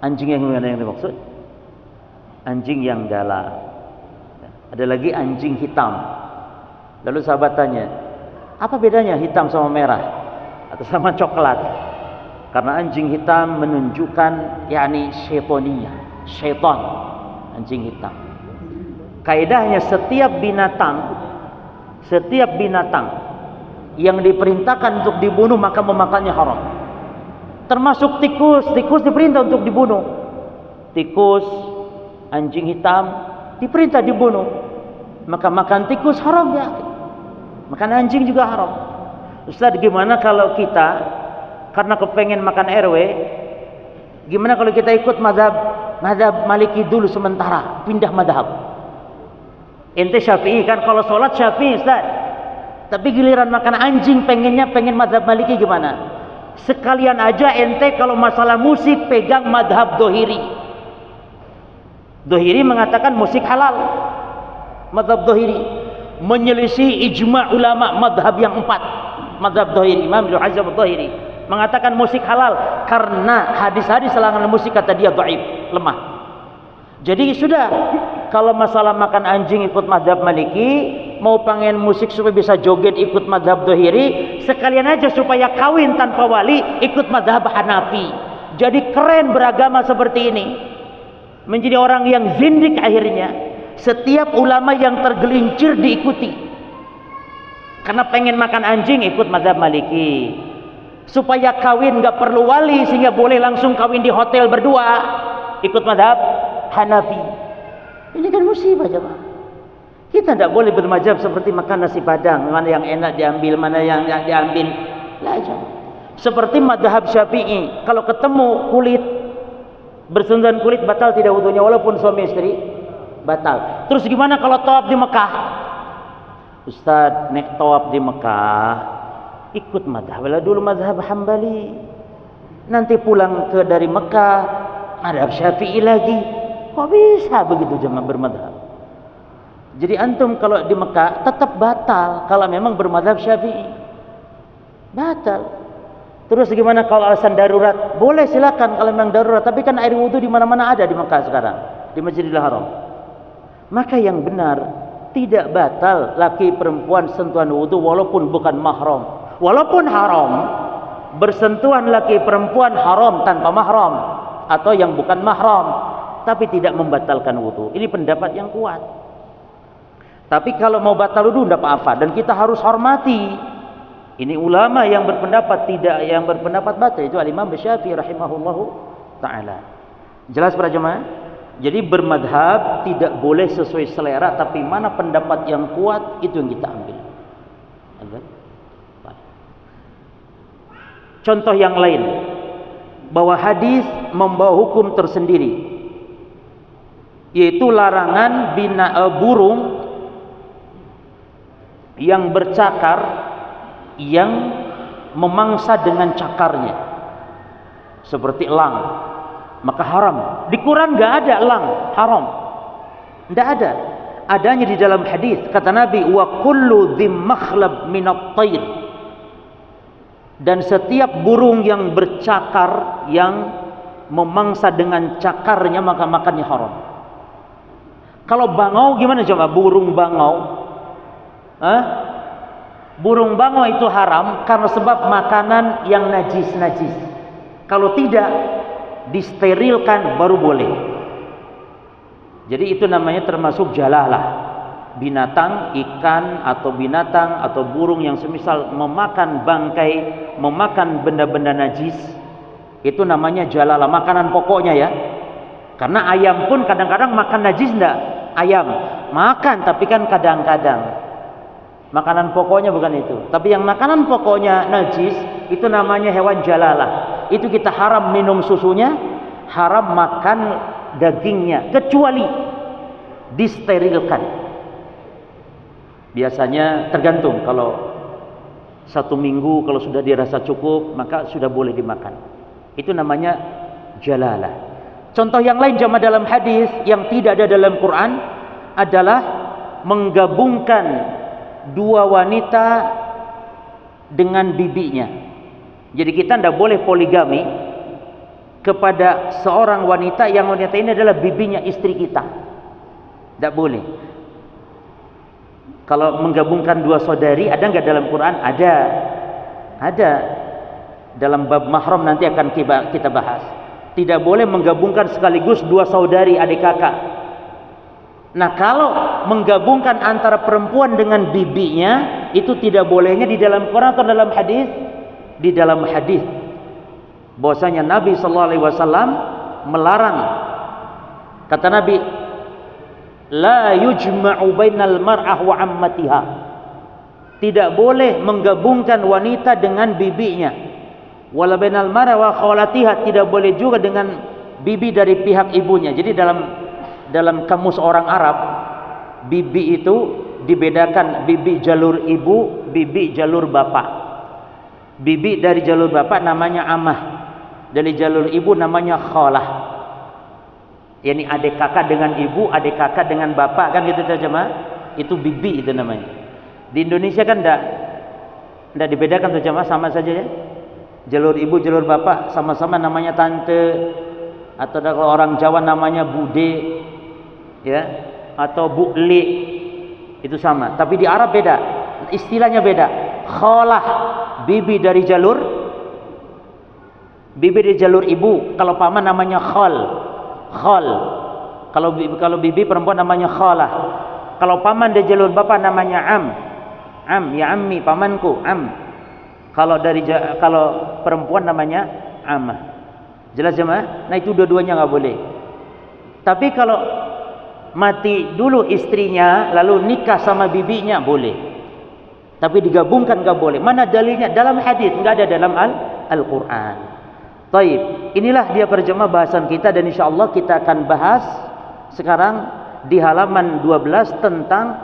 Anjing yang mana yang dimaksud? Anjing yang galak. Ada lagi anjing hitam. Lalu sahabat tanya, apa bedanya hitam sama merah atau sama coklat? Karena anjing hitam menunjukkan yakni syaitonia, syaitan. Anjing hitam. Kaidahnya setiap binatang yang diperintahkan untuk dibunuh maka memakannya haram. Termasuk tikus. Tikus diperintah untuk dibunuh. Tikus, anjing hitam diperintah dibunuh. Maka makan tikus haram ya. Makan anjing juga haram. Ustaz, gimana kalau kita karena kepengen makan RW, gimana kalau kita ikut mazhab mazhab Maliki dulu sementara, pindah mazhab. Ente Syafi'i kan, kalau sholat Syafi'i Ustaz. Tapi giliran makan anjing pengen mazhab Maliki gimana? Sekalian aja ente kalau masalah musik pegang mazhab Dohiri. Dohiri mengatakan musik halal. Mazhab Dohiri menyelisih ijma' ulama mazhab yang 4. Mazhab Dohiri, Imam Ibnu Hazm Dohiri mengatakan musik halal karena hadis-hadis larangan musik kata dia dhaif, lemah. Jadi sudah, kalau masalah makan anjing ikut mazhab Maliki, mau pengen musik supaya bisa joget ikut mazhab Dohiri, sekalian aja supaya kawin tanpa wali ikut mazhab Hanafi. Jadi keren beragama seperti ini. Menjadi orang yang zindik akhirnya. Setiap ulama yang tergelincir diikuti. Karena pengen makan anjing ikut mazhab Maliki. Supaya kawin gak perlu wali sehingga boleh langsung kawin di hotel berdua, ikut mazhab Hanafi. Ini kan musibah jemaah. Kita tidak boleh bermazhab seperti makan nasi padang, mana yang enak diambil, mana yang diambil. Lah jemaah. Seperti mazhab Syafi'i, kalau ketemu kulit bersentuhan kulit batal tidak wudunya walaupun suami istri, batal. Terus gimana kalau tawaf di Mekah? Ustaz, nek tawaf di Mekah ikut mazhab lah dulu, mazhab Hambali. Nanti pulang dari Mekah mazhab Syafi'i lagi. Kok bisa begitu jemaah bermazhab? Jadi antum kalau di Mekah tetap batal kalau memang bermazhab Syafi'i. Batal. Terus gimana kalau alasan darurat? Boleh silakan kalau memang darurat, tapi kan air wudu di mana-mana ada di Mekah sekarang, di Masjidil Haram. Maka yang benar, tidak batal laki perempuan sentuhan wudu walaupun bukan mahram. Walaupun haram, bersentuhan laki perempuan haram tanpa mahram atau yang bukan mahram, tapi tidak membatalkan wudu. Ini pendapat yang kuat. Tapi kalau mau batal wudu tidak apa-apa, dan kita harus hormati. Ini ulama yang berpendapat tidak, yang berpendapat batal itu Al-Imam Syafi'i rahimahullahu taala. Jelas para jemaah? Jadi bermadhab tidak boleh sesuai selera, tapi mana pendapat yang kuat itu yang kita ambil. Contoh yang lain, bahwa hadis membawa hukum tersendiri, yaitu larangan burung yang bercakar yang memangsa dengan cakarnya, seperti elang, maka haram. Di Quran nggak ada elang haram, nggak ada. Adanya di dalam hadis, kata Nabi, wa kullu dzim makhlab minat tayr, dan setiap burung yang bercakar yang memangsa dengan cakarnya maka makannya haram. Kalau bangau gimana coba? Burung bangau, burung bangau itu haram karena sebab makanan yang najis. Kalau tidak disterilkan baru boleh. Jadi itu namanya termasuk jalalah. Binatang, ikan atau binatang atau burung yang semisal memakan bangkai, memakan benda-benda najis, itu namanya jalalah, makanan pokoknya ya. Karena ayam pun kadang-kadang makan najis enggak? Ayam makan, tapi kan kadang-kadang. Makanan pokoknya bukan itu. Tapi yang makanan pokoknya najis, itu namanya hewan jalalah. Itu kita haram minum susunya, haram makan dagingnya, kecuali disterilkan. Biasanya tergantung, kalau 1 minggu kalau sudah dirasa cukup maka sudah boleh dimakan. Itu namanya jalalah. Contoh yang lain jamaah dalam hadis yang tidak ada dalam Quran adalah menggabungkan 2 wanita dengan bibinya. Jadi kita tidak boleh poligami kepada seorang wanita yang wanita ini adalah bibinya, istri kita. Tidak boleh. Kalau menggabungkan 2 saudari ada nggak dalam Quran? Ada. Dalam bab mahram nanti akan kita bahas. Tidak boleh menggabungkan sekaligus 2 saudari adik kakak. Nah, kalau menggabungkan antara perempuan dengan bibinya itu tidak bolehnya di dalam Quran atau dalam hadis? Di dalam hadis. Bahwasanya Nabi sallallahu alaihi wasallam melarang. Kata Nabi, la yujma'u bainal mar'ah wa ammatiha. Tidak boleh menggabungkan wanita dengan bibinya. Wala bainal mar'ah wa khawlatiha, tidak boleh juga dengan bibi dari pihak ibunya. Jadi dalam kamus orang Arab, bibi itu dibedakan bibi jalur ibu, bibi jalur bapak. Bibi dari jalur bapak namanya amah, dari jalur ibu namanya khalah. Yani adik kakak dengan ibu, adik kakak dengan bapak, kan gitu terjemah. Itu bibi itu namanya. Di Indonesia kan enggak dibedakan terjemah, sama saja ya. Jalur ibu, jalur bapak sama-sama namanya tante, atau kalau orang Jawa namanya bude, ya, atau bukli, itu sama. Tapi di Arab beda, istilahnya beda. Khalah, bibi dari jalur ibu, kalau paman namanya khal. Kalau bibi perempuan namanya khalah. Kalau paman dari jalur bapak namanya am, ya ammi, pamanku, am. Kalau perempuan namanya amah. Jelas jemaah? Nah itu dua-duanya nggak boleh. Tapi kalau mati dulu istrinya lalu nikah sama bibinya boleh. Tapi digabungkan nggak boleh. Mana dalilnya? Dalam hadis, nggak ada dalam Al-Quran. Taib. Inilah dia terjemah bahasan kita, dan insyaallah kita akan bahas sekarang di halaman 12 tentang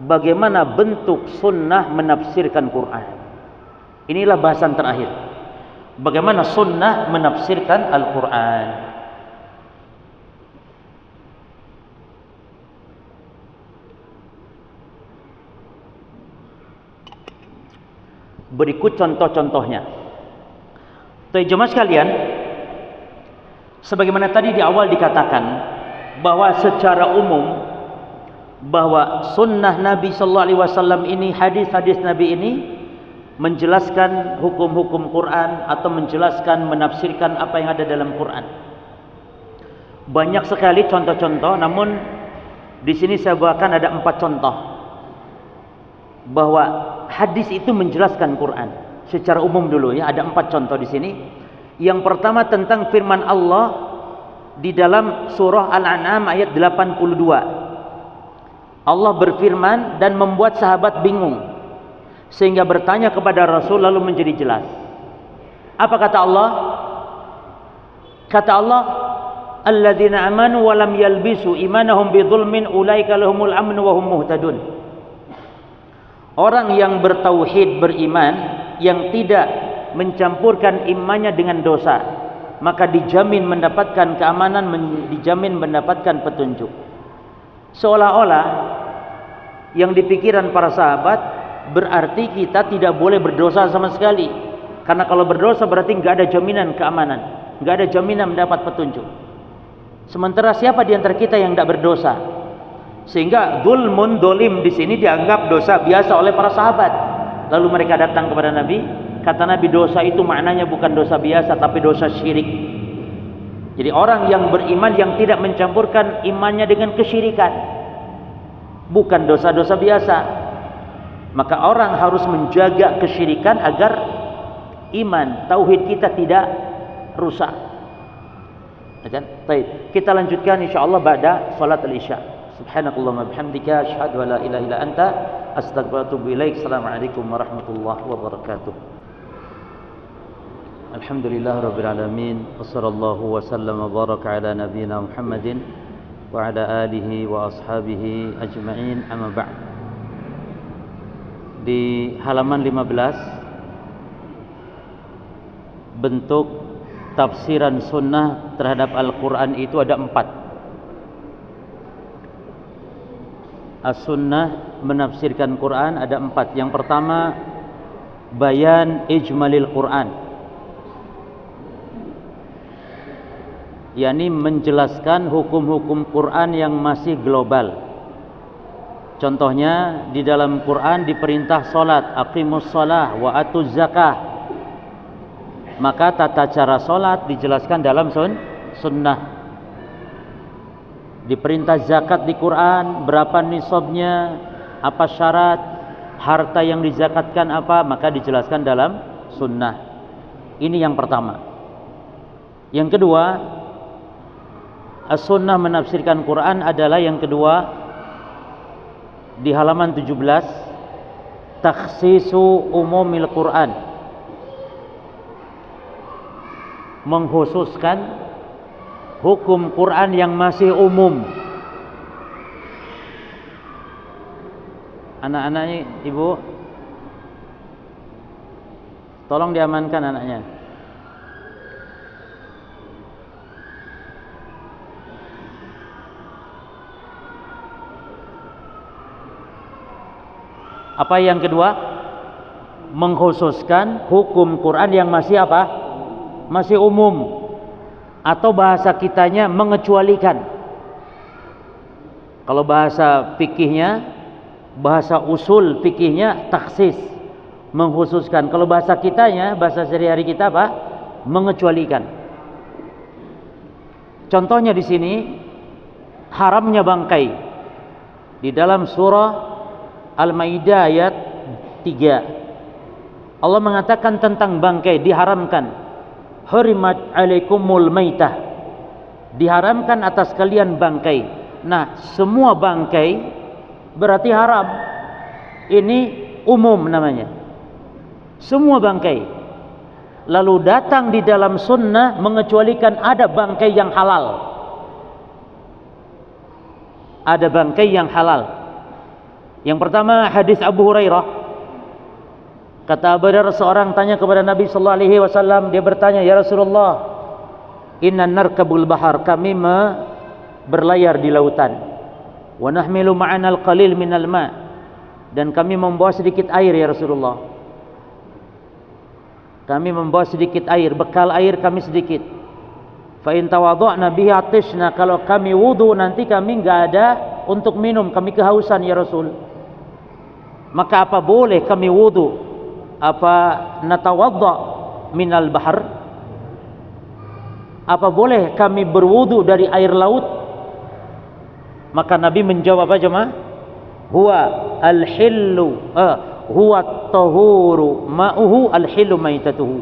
bagaimana bentuk sunnah menafsirkan Quran. Inilah bahasan terakhir. Bagaimana sunnah menafsirkan Al-Quran. Berikut contoh-contohnya. Jemaah sekalian, sebagaimana tadi di awal dikatakan bahwa secara umum bahwa sunnah Nabi sallallahu alaihi wasallam ini, hadis-hadis Nabi ini menjelaskan hukum-hukum Quran atau menjelaskan, menafsirkan apa yang ada dalam Quran. Banyak sekali contoh-contoh, namun di sini saya bawakan ada 4 contoh bahwa hadis itu menjelaskan Quran. Secara umum dulu ya, ada 4 contoh di sini. Yang pertama tentang firman Allah di dalam surah Al-An'am ayat 82. Allah berfirman dan membuat sahabat bingung sehingga bertanya kepada Rasul, lalu menjadi jelas. Apa kata Allah? Kata Allah, alladzina amanu wa lam yalbisu imanahum bidzulmin ulaika lahumul amnu wa hum muhtadun. Orang yang bertauhid, beriman, yang tidak mencampurkan imannya dengan dosa, maka dijamin mendapatkan keamanan, dijamin mendapatkan petunjuk. Seolah-olah yang dipikiran para sahabat berarti kita tidak boleh berdosa sama sekali, karena kalau berdosa berarti nggak ada jaminan keamanan, nggak ada jaminan mendapat petunjuk. Sementara siapa di antara kita yang tidak berdosa? Sehingga zulmun, dolim di sini dianggap dosa biasa oleh para sahabat. Lalu mereka datang kepada Nabi, kata Nabi, dosa itu maknanya bukan dosa biasa tapi dosa syirik. Jadi orang yang beriman yang tidak mencampurkan imannya dengan kesyirikan, bukan dosa-dosa biasa. Maka orang harus menjaga kesyirikan agar iman, tauhid kita tidak rusak. Baik, kita lanjutkan insyaallah ba'da salat al-isya. Subhanakallahumma bihamdika asyhadu an la ilaha illa anta astaghfiruka wa atubu ilaik. Assalamualaikum warahmatullahi wabarakatuh. Alhamdulillahirabbil alamin, wassallallahu wasallam wa baraka ala nabiyyina Muhammadin wa ala alihi wa ashabihi ajma'in, amma ba'd. Di halaman 15, bentuk tafsiran sunnah terhadap Al-Quran itu ada 4. As-sunnah menafsirkan Quran ada 4. Yang pertama, bayan ijmalil Quran, yakni menjelaskan hukum-hukum Quran yang masih global. Contohnya di dalam Quran diperintah salat, aqimus shalah wa atuz zakah. Maka tata cara salat dijelaskan dalam sunnah. Diperintah zakat di Quran, berapa nisabnya, apa syarat, harta yang dizakatkan apa, maka dijelaskan dalam sunnah. Ini yang pertama. Yang kedua, as-sunnah menafsirkan Quran adalah yang kedua di halaman 17, takhsisu umumil Quran, mengkhususkan hukum Quran yang masih umum. Anak-anaknya ibu, tolong diamankan anaknya. Apa yang kedua? Mengkhususkan hukum Quran yang masih apa? Masih umum. Atau bahasa kitanya mengecualikan. Kalau bahasa fikihnya, bahasa usul fikihnya taksis, mengkhususkan. Kalau bahasa kitanya, bahasa sehari-hari kita apa? Mengecualikan. Contohnya di sini haramnya bangkai. Di dalam surah Al-Maidah ayat 3. Allah mengatakan tentang bangkai diharamkan. Hurimat alaikumul maitah. Diharamkan atas kalian bangkai. Nah, semua bangkai berarti haram. Ini umum namanya. Semua bangkai. Lalu datang di dalam sunnah mengecualikan ada bangkai yang halal. Ada bangkai yang halal. Yang pertama hadis Abu Hurairah. Kata Abu Hurairah, seorang tanya kepada Nabi sallallahu alaihi wasallam, dia bertanya, "Ya Rasulullah, inna narkabul bahar, kami berlayar di lautan. Wa nahmilu ma'ana al-qalil minal ma', dan kami membawa sedikit air ya Rasulullah. Kami membawa sedikit air, bekal air kami sedikit. Fa in tawadhu'na bihi atishna, kalau kami wudu nanti kami enggak ada untuk minum, kami kehausan ya Rasul. Maka apa boleh kami wudu? Apa natawadda minal bahar? Apa boleh kami berwudu dari air laut?" Maka Nabi menjawab apa jemaah? Huwa al-hillu huwa at-tahuru ma'uhu al-hillu maitatuhu.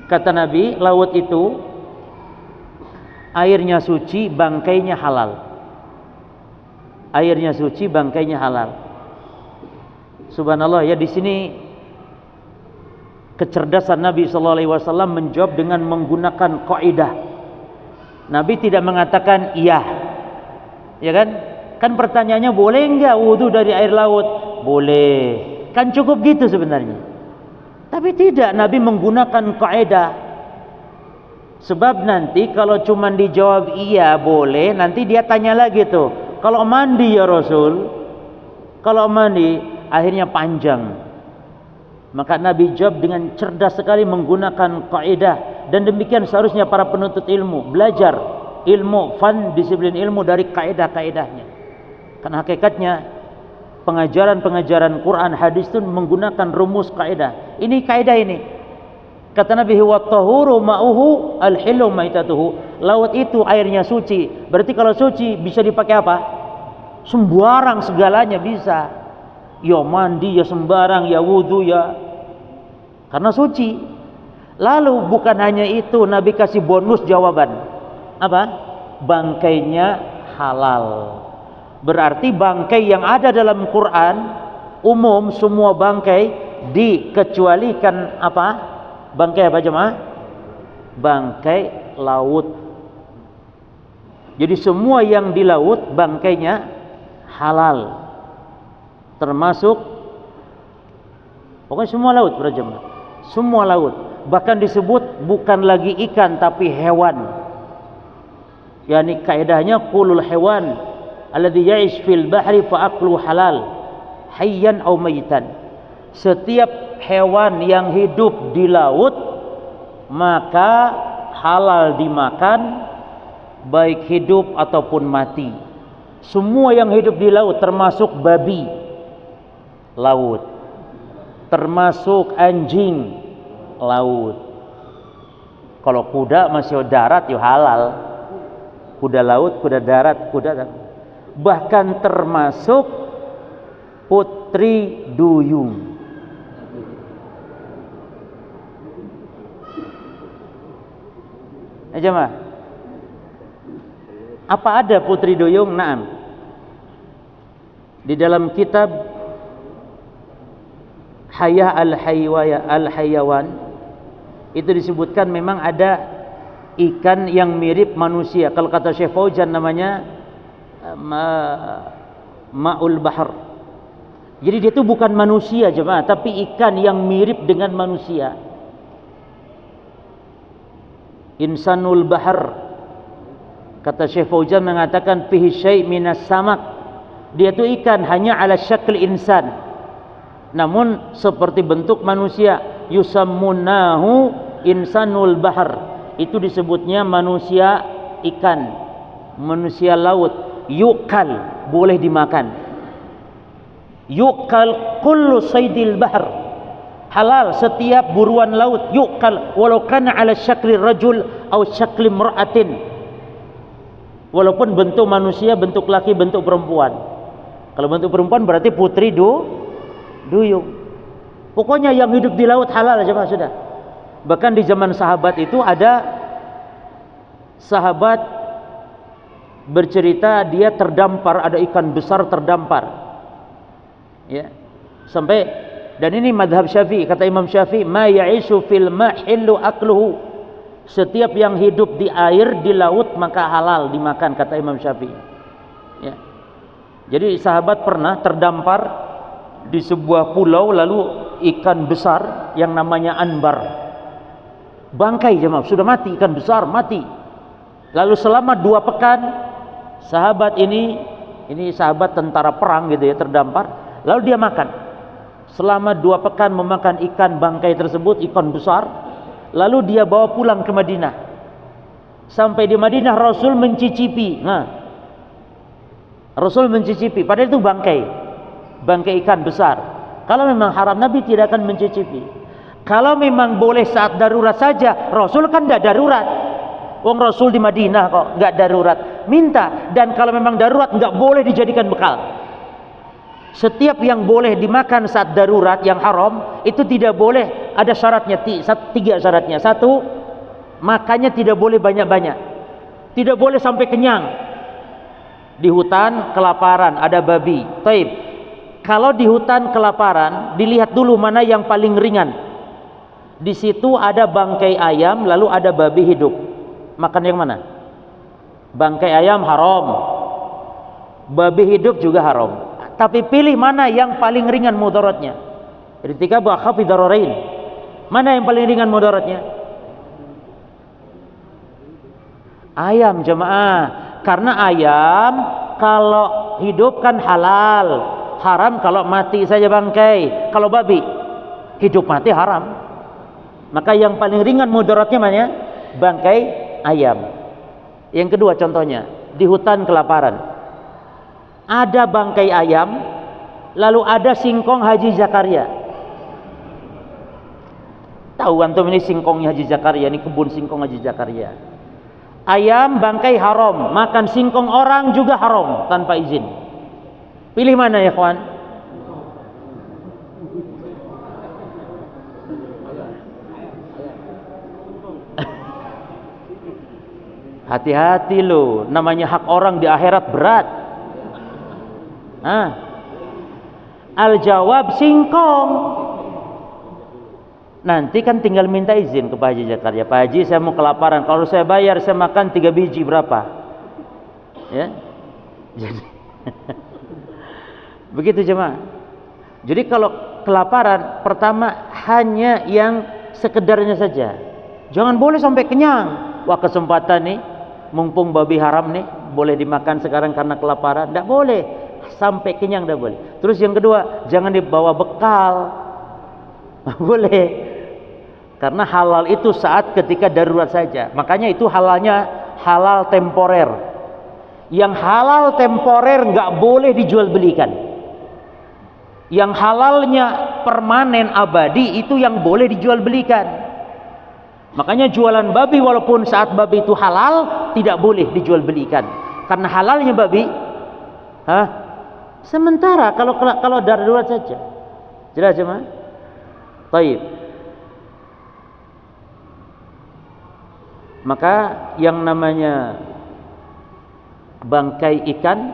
Kata Nabi, laut itu airnya suci, bangkainya halal. Airnya suci, bangkainya halal. Subhanallah ya, di sini kecerdasan Nabi sallallahu alaihi wasallam menjawab dengan menggunakan kaidah. Nabi tidak mengatakan iya. Ya kan? Kan pertanyaannya boleh enggak wudu dari air laut? Boleh. Kan cukup gitu sebenarnya. Tapi tidak, Nabi menggunakan kaidah. Sebab nanti kalau cuma dijawab iya boleh, nanti dia tanya lagi tuh, kalau mandi ya Rasul, kalau mandi akhirnya panjang. Maka Nabi jawab dengan cerdas sekali menggunakan kaidah. Dan demikian seharusnya para penuntut ilmu belajar ilmu, disiplin ilmu dari kaidah-kaidahnya. Karena hakikatnya pengajaran-pengajaran Quran hadis itu menggunakan rumus kaidah. Ini kaidah ini. Kata Nabi, huwa tahuru ma'uhu al-hillu maitatuhu. Laut itu airnya suci. Berarti kalau suci bisa dipakai apa? Sembarang segalanya bisa. Ya mandi, ya sembarang, ya wudu, ya, karena suci. Lalu bukan hanya itu, Nabi kasih bonus jawaban. Apa? Bangkainya halal. Berarti bangkai yang ada dalam Quran umum, semua bangkai, dikecualikan apa? Bangkai apa jemaah? Bangkai laut. Jadi semua yang di laut bangkainya halal. Termasuk pokoknya semua laut para jemaah. Semua laut. Bahkan disebut bukan lagi ikan tapi hewan. Yani kaidahnya qulul hewan alladhi ya'ish fil bahri fa aqlu halal hayyan aw mayitan. Setiap hewan yang hidup di laut maka halal dimakan, baik hidup ataupun mati. Semua yang hidup di laut termasuk babi laut, termasuk anjing laut. Kalau kuda masih darat ya halal. Kuda laut, kuda darat, bahkan termasuk putri duyung. Jemaah, apa ada putri duyung? Naam. Di dalam kitab Hayah al-Hayawan itu disebutkan memang ada ikan yang mirip manusia. Kalau kata Syekh Fauzan namanya ma'ul bahr. Jadi dia itu bukan manusia jemaah, tapi ikan yang mirip dengan manusia. Insanul bahr. Kata Syekh Fauzan mengatakan fihi syai' minas samak. Dia itu ikan hanya ala syakl insan, namun seperti bentuk manusia. Yusammunahu insanul bahr. Itu disebutnya manusia ikan, manusia laut. Yukal, boleh dimakan. Yukal kullu saydil bahr, halal setiap buruan laut. Yukal walau kana ala syakli rajul atau syakli imra'atin, walaupun bentuk manusia, bentuk laki, bentuk perempuan. Kalau bentuk perempuan berarti putri duyung. Pokoknya yang hidup di laut halal aja Pak, sudah. Bahkan di zaman sahabat itu ada sahabat bercerita dia terdampar, ada ikan besar terdampar. Ya. Sampai, dan ini madhab Syafi'i, kata Imam Syafi'i, ma ya'ishu fil ma' hillu akluhu. Setiap yang hidup di air, di laut, maka halal dimakan, kata Imam Syafi'i. Ya. Jadi sahabat pernah terdampar di sebuah pulau, lalu ikan besar yang namanya anbar, bangkai jemaah, sudah mati, ikan besar mati. Lalu selama 2 pekan sahabat ini sahabat tentara perang gitu ya, terdampar. Lalu dia makan. Selama 2 pekan memakan ikan bangkai tersebut, ikan besar. Lalu dia bawa pulang ke Madinah. Sampai di Madinah Rasul mencicipi. Nah, Rasul mencicipi, padahal itu bangkai ikan besar. Kalau memang haram, Nabi tidak akan mencicipi. Kalau memang boleh saat darurat saja, Rasul kan tidak darurat. Wong Rasul di Madinah kok nggak darurat, minta. Dan kalau memang darurat nggak boleh dijadikan bekal. Setiap yang boleh dimakan saat darurat yang haram itu tidak boleh, ada syaratnya, 3 syaratnya. 1, makannya tidak boleh banyak-banyak, tidak boleh sampai kenyang. Di hutan kelaparan, ada babi, taib. Kalau di hutan kelaparan, dilihat dulu mana yang paling ringan. Di situ ada bangkai ayam, lalu ada babi hidup. Makan yang mana? Bangkai ayam haram, babi hidup juga haram. Tapi pilih mana yang paling ringan mudaratnya. Irtikab akhafi dararain. Mana yang paling ringan mudaratnya? Ayam jemaah. Karena ayam kalau hidup kan halal, haram kalau mati saja bangkai. Kalau babi hidup mati haram. Maka yang paling ringan mudaratnya mana? Bangkai ayam. Yang kedua contohnya, di hutan kelaparan ada bangkai ayam, lalu ada singkong Haji Zakaria. Tahu antum ini singkongnya Haji Zakaria, ini kebun singkong Haji Zakaria. Ayam bangkai haram, makan singkong orang juga haram tanpa izin. Pilih mana ya kawan? Hati-hati loh, namanya hak orang di akhirat berat. Al-jawab singkong. Nanti kan tinggal minta izin ke Pak Haji Zakaria. Pak Haji, saya mau kelaparan, kalau saya bayar saya makan 3 biji berapa? Ya. Jadi begitu jemaah. Jadi kalau kelaparan, pertama hanya yang sekedarnya saja. Jangan boleh sampai kenyang. Wah, kesempatan nih, mumpung babi haram nih, boleh dimakan sekarang karena kelaparan. Tidak boleh. Sampai kenyang dah boleh. Terus yang kedua, jangan dibawa bekal. Boleh. Karena halal itu saat ketika darurat saja. Makanya itu halalnya halal temporer. Yang halal temporer nggak boleh dijual belikan. Yang halalnya permanen abadi itu yang boleh dijual belikan. Makanya jualan babi walaupun saat babi itu halal tidak boleh dijual belikan. Karena halalnya babi, sementara kalau darurat saja. Jelas jemaah? Baik. Maka yang namanya bangkai ikan,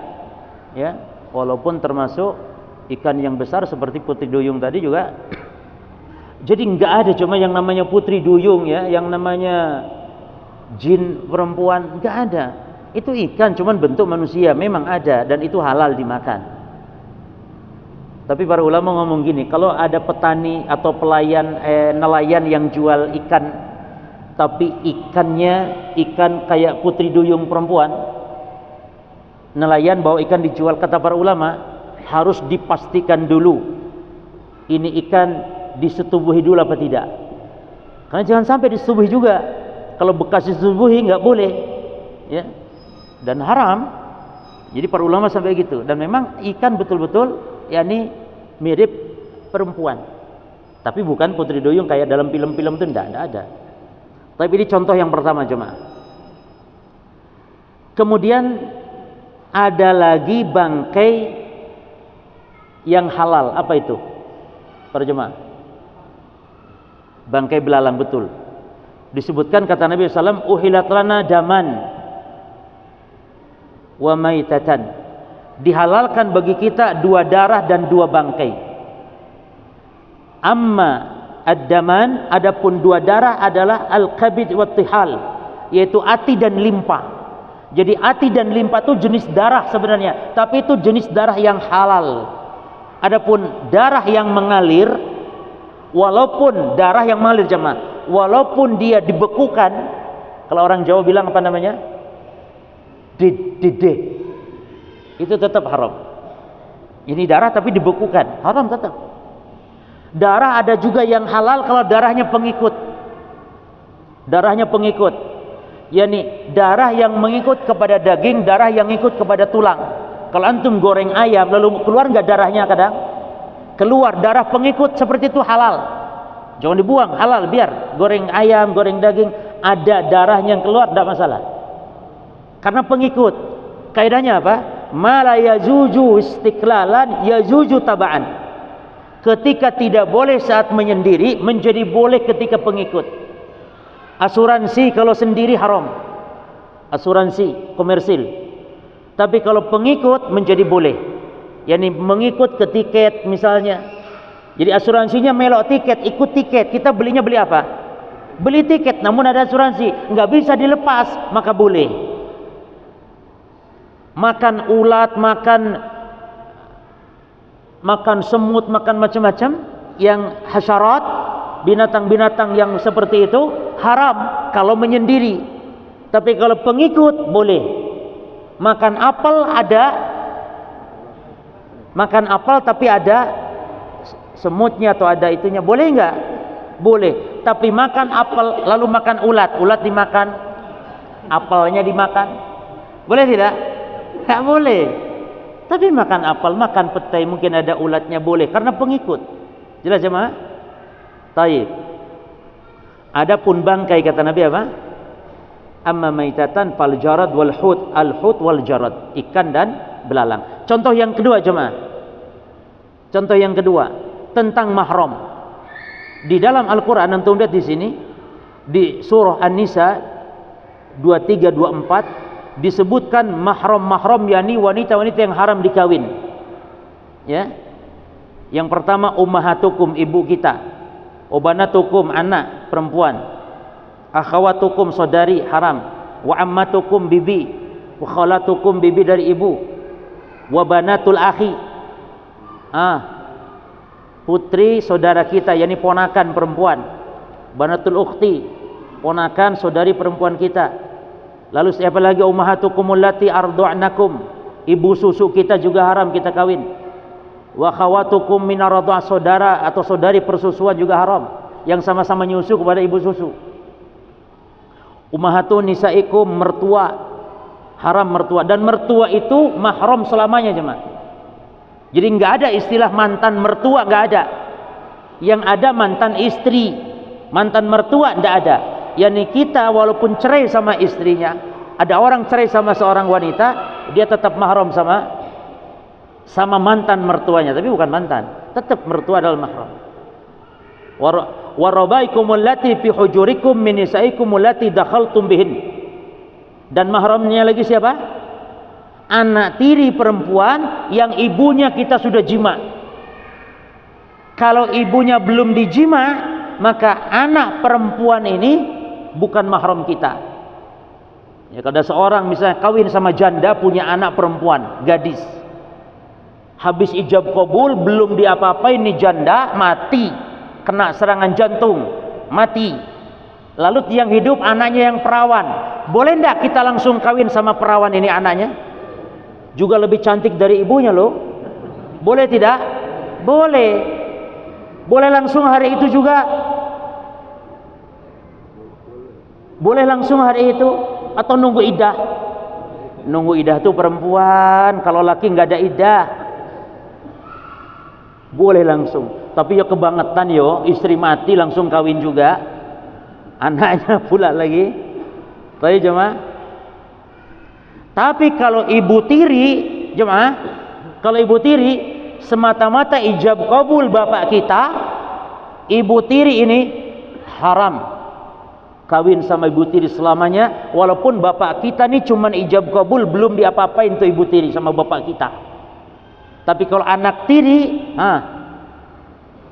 ya, walaupun termasuk ikan yang besar seperti putri duyung tadi juga. Jadi nggak ada cuma yang namanya putri duyung ya, yang namanya jin perempuan, enggak ada. Itu ikan cuman bentuk manusia, memang ada dan itu halal dimakan. Tapi para ulama ngomong gini, kalau ada petani atau nelayan yang jual ikan, tapi ikannya ikan kayak putri duyung perempuan, nelayan bawa ikan dijual, kata para ulama harus dipastikan dulu ini ikan disetubuhi dulu apa tidak. Karena jangan sampai disetubuhi juga. Kalau bekas disetubuhi nggak boleh, ya, dan haram. Jadi para ulama sampai gitu. Dan memang ikan betul-betul yakni mirip perempuan, tapi bukan putri duyung kayak dalam film-film itu, tidak ada. Tapi ini contoh yang pertama jemaah. Kemudian ada lagi bangkai yang halal. Apa itu para jemaah? Bangkai belalang, betul. Disebutkan kata Nabi SAW, uhilat lana daman wa maitatan. Dihalalkan bagi kita 2 darah dan 2 bangkai. Amma ad-daman, adapun 2 darah adalah al-kabid wa tihal, yaitu ati dan limpa. Jadi ati dan limpa itu jenis darah sebenarnya, tapi itu jenis darah yang halal. Adapun darah yang mengalir, walaupun darah yang mengalir jemaah, walaupun dia dibekukan, kalau orang Jawa bilang apa namanya? Dideh. Itu tetap haram. Ini darah tapi dibekukan, haram tetap. Darah ada juga yang halal kalau darahnya pengikut. Darahnya pengikut, yakni darah yang mengikut kepada daging, darah yang ikut kepada tulang. Kalau antum goreng ayam lalu keluar nggak darahnya, kadang keluar darah pengikut, seperti itu halal. Jangan dibuang, halal. Biar goreng ayam, goreng daging ada darahnya yang keluar, tidak masalah. Karena pengikut. Kaidahnya apa? Mala yajuju istiklalan yajuju tabaan. Ketika tidak boleh saat menyendiri, menjadi boleh ketika pengikut. Asuransi kalau sendiri haram, asuransi komersil. Tapi kalau pengikut menjadi boleh, yakni mengikut ke tiket misalnya. Jadi asuransinya melok tiket, ikut tiket. Kita belinya beli apa? Beli tiket, namun ada asuransi, nggak bisa dilepas, maka boleh. Makan ulat, makan semut, makan macam-macam yang hasyarat, binatang-binatang yang seperti itu haram kalau menyendiri. Tapi kalau pengikut boleh. Makan apel ada, makan apel tapi ada semutnya atau ada itunya, boleh enggak? Boleh. Tapi makan apel lalu makan ulat, ulat dimakan, apelnya dimakan, boleh tidak? Tak boleh. Tapi makan apel, makan petai, mungkin ada ulatnya, boleh karena pengikut. Jelas jemaah? Taib. Adapun bangkai kata Nabi apa? Amma maitatan fal jarad wal hut, al hut wal jarad, ikan dan belalang. Contoh yang kedua jemaah. Contoh yang kedua tentang mahram. Di dalam Al-Qur'an antum lihat di sini di surah An-Nisa 23 24 disebutkan mahram-mahram, yakni wanita-wanita yang haram dikawin. Ya. Yang pertama ummahatukum, ibu kita. Ubanatukum, anak perempuan. Akhawatukum, saudari, haram. Wa ammatukum, bibi. Wa khalatukum, bibi dari ibu. Wa banatul akhi, putri saudara kita, yakni ponakan perempuan. Banatul ukhti, ponakan saudari perempuan kita. Lalu siapa lagi? Ummahatukum allati ardu'nakum, ibu susu kita juga haram kita kawin. Wa khawatukum min ar-radha', saudara atau saudari persusuan juga haram, yang sama-sama nyusu kepada ibu susu. Ummahatun nisaikum, mertua, haram mertua, dan mertua itu mahram selamanya jemaah. Jadi enggak ada istilah mantan mertua, enggak ada. Yang ada mantan istri, mantan mertua enggak ada. Yani kita walaupun cerai sama istrinya, ada orang cerai sama seorang wanita, dia tetap mahram sama mantan mertuanya, tapi bukan mantan, tetap mertua adalah mahram. Warabaikum allati fi hujurikum min nisaikum allati dakhaltum bihin. Dan mahramnya lagi siapa? Anak tiri perempuan yang ibunya kita sudah jima. Kalau ibunya belum dijima, maka anak perempuan ini bukan mahram kita. Ya, kalau ada seorang misalnya kawin sama janda punya anak perempuan, gadis. Habis ijab kabul belum diapa-apain nih janda mati, kena serangan jantung, mati. Lalu yang hidup anaknya yang perawan. Boleh enggak kita langsung kawin sama perawan ini anaknya? Juga lebih cantik dari ibunya loh. Boleh tidak? Boleh. Boleh langsung hari itu juga. Boleh langsung hari itu atau nunggu iddah? Nunggu iddah tuh perempuan, kalau laki nggak ada iddah. Boleh langsung. Tapi ya kebangetan yo, istri mati langsung kawin juga. Anaknya pula lagi. Baik jemaah. Tapi kalau ibu tiri, jemaah, kalau ibu tiri semata-mata ijab kabul bapak kita, ibu tiri ini haram kawin sama ibu tiri selamanya, walaupun bapak kita nih cuman ijab kabul belum diapa-apain tuh ibu tiri sama bapak kita. Tapi kalau anak tiri,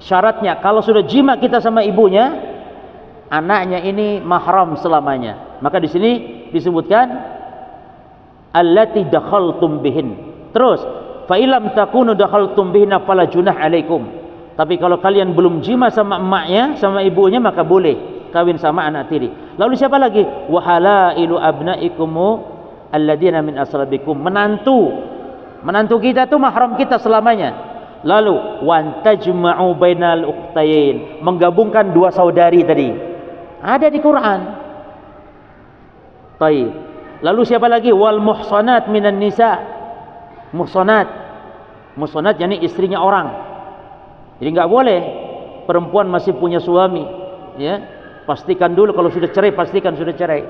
syaratnya kalau sudah jima kita sama ibunya, anaknya ini mahram selamanya. Maka di sini disebutkan allati dakhaltum bihin. Terus, fa illam takunu dakhaltum bihinna fala junah alaikum. Tapi kalau kalian belum jima sama emaknya, sama ibunya, maka boleh kawin sama anak tiri. Lalu siapa lagi? Wa halailu abnaikum alladziina min aslabikum. Menantu kita tuh mahram kita selamanya. Lalu wan tajma'u bainal ukhtayn, menggabungkan dua saudari tadi. Ada di Quran. Baik. Lalu siapa lagi? Wal muhsanat minan nisa. Muhsanat yakni istrinya orang. Jadi enggak boleh perempuan masih punya suami, ya. Pastikan dulu kalau sudah cerai, pastikan sudah cerai.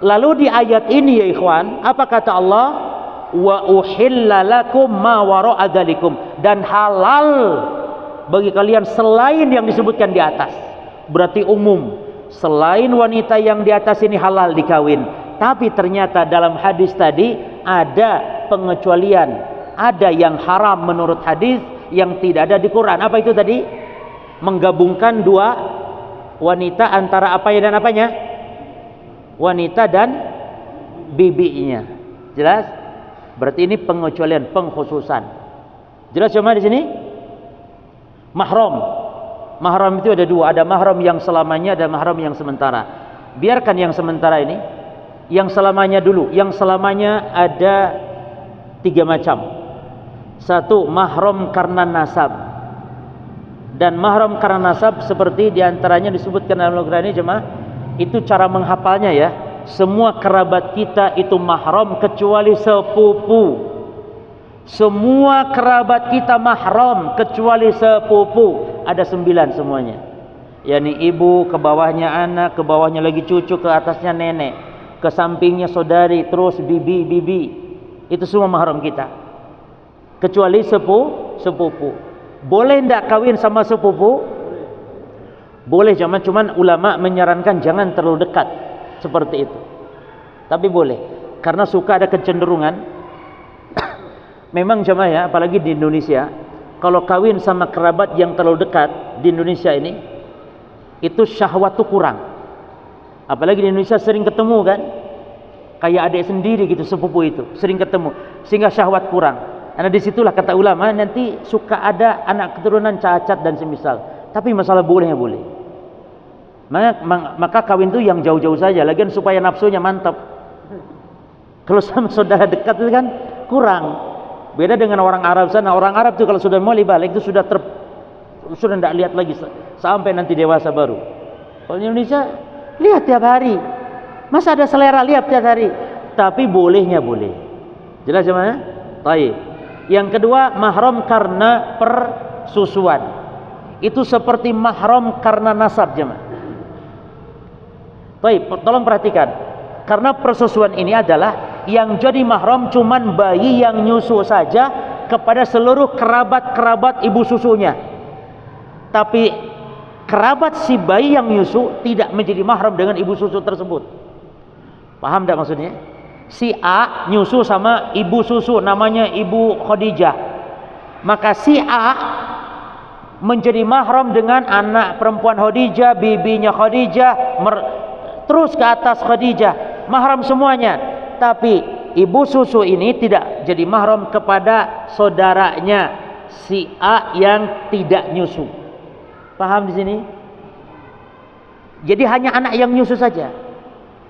Lalu di ayat ini ya ikhwan, apa kata Allah? Wa uhilla lakum ma wara'a dzalikum, dan halal bagi kalian selain yang disebutkan di atas. Berarti umum, selain wanita yang di atas ini halal dikawin. Tapi ternyata dalam hadis tadi ada pengecualian, ada yang haram menurut hadis yang tidak ada di Quran. Apa itu tadi? Menggabungkan dua wanita antara apanya dan apanya? Wanita dan bibinya. Jelas? Berarti ini pengecualian, pengkhususan. Jelas cuma di sini? Mahram. Mahram itu ada dua, ada mahram yang selamanya, ada mahram yang sementara. Biarkan yang sementara ini, yang selamanya dulu. Yang selamanya ada 3 macam. Satu, mahram karena nasab. Dan mahram karena nasab seperti diantaranya disebutkan dalam Al-Quran ini jemaah, itu cara menghafalnya ya. Semua kerabat kita itu mahram kecuali sepupu. Semua kerabat kita mahram kecuali sepupu. Ada 9 semuanya. Yani ibu, ke bawahnya anak, ke bawahnya lagi cucu, ke atasnya nenek, ke sampingnya saudari, terus bibi. Itu semua mahram kita. Kecuali sepupu. Boleh enggak kawin sama sepupu? Boleh, cuman ulama menyarankan jangan terlalu dekat seperti itu. Tapi boleh, karena suka ada kecenderungan. Memang jemaah ya, apalagi di Indonesia, kalau kawin sama kerabat yang terlalu dekat di Indonesia ini, itu syahwat tuh kurang. Apalagi di Indonesia sering ketemu kan, kayak adik sendiri gitu sepupu itu, sering ketemu, sehingga syahwat kurang. Karena disitulah kata ulama nanti suka ada anak keturunan cacat dan semisal. Tapi masalah bolehnya boleh. Maka kawin itu yang jauh-jauh saja. Lagian supaya nafsunya mantap. Kalau sama saudara dekat itu kan kurang. Beda dengan orang Arab sana. Orang Arab itu kalau sudah mulai balik itu sudah tidak lihat lagi sampai nanti dewasa baru. Kalau di Indonesia lihat tiap hari. Masa ada selera lihat tiap hari. Tapi bolehnya boleh. Jelas ya? Baik. Yang kedua, mahram karena persusuan. Itu seperti mahram karena nasab jemaah. Baik, tolong perhatikan. Karena persusuan ini adalah yang jadi mahram cuman bayi yang nyusu saja kepada seluruh kerabat-kerabat ibu susunya. Tapi kerabat si bayi yang nyusu tidak menjadi mahram dengan ibu susu tersebut. Paham tidak maksudnya? Si A nyusu sama ibu susu namanya Ibu Khadijah. Maka si A menjadi mahram dengan anak perempuan Khadijah, bibinya Khadijah, terus ke atas Khadijah. mahram semuanya. Tapi ibu susu ini tidak jadi mahram kepada saudaranya si A yang tidak nyusu. Paham di sini? Jadi hanya anak yang nyusu saja.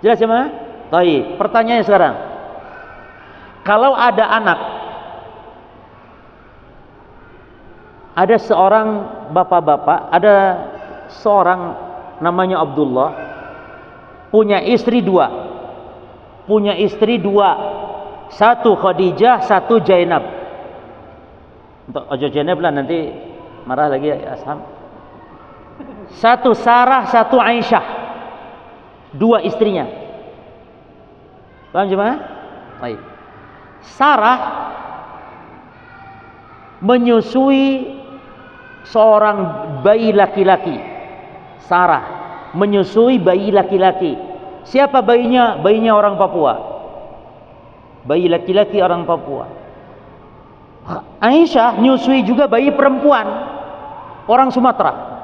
Jelas ya, Ma? Baik, pertanyaannya sekarang. Kalau ada anak, ada seorang bapak-bapak, ada seorang namanya Abdullah, punya istri dua. Satu Khadijah, satu Zainab. Untuk ojo Zainab lah, nanti marah lagi ya Asham. Satu Sarah, satu Aisyah. Dua istrinya. Paham jemaah? Baik. Sarah menyusui seorang bayi laki-laki. Sarah menyusui bayi laki-laki. Siapa bayinya? Bayinya orang Papua. Bayi laki-laki orang Papua. Aisyah nyusui juga bayi perempuan orang Sumatera.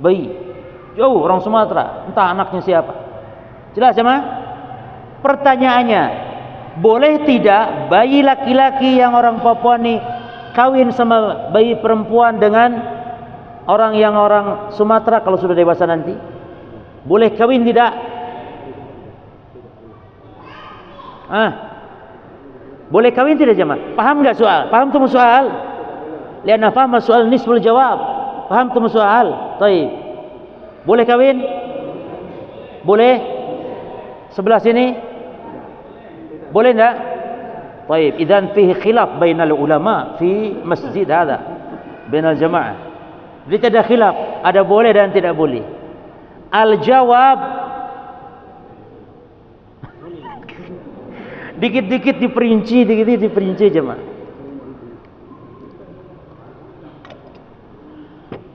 Bayi jauh orang Sumatera, entah anaknya siapa. Jelas ya, Ma? Pertanyaannya, boleh tidak bayi laki-laki yang orang Papua nih kawin sama bayi perempuan dengan orang yang orang Sumatera kalau sudah dewasa nanti? Boleh kawin tidak? Boleh kawin tidak jemaah? Paham enggak soal? Paham tuh soal? Lianna fahma soal nisful jawab. Paham tuh soal? Baik. Boleh kawin? Boleh? Sebelah sini? Boleh enggak? Baik, idzan fihi khilaf bainal ulama fi masjid hadha, bainal jamaah. Jadi ada khilaf, ada boleh dan tidak boleh. Al-jawab dikit-dikit diperinci, dikit-dikit diperinci jemaah.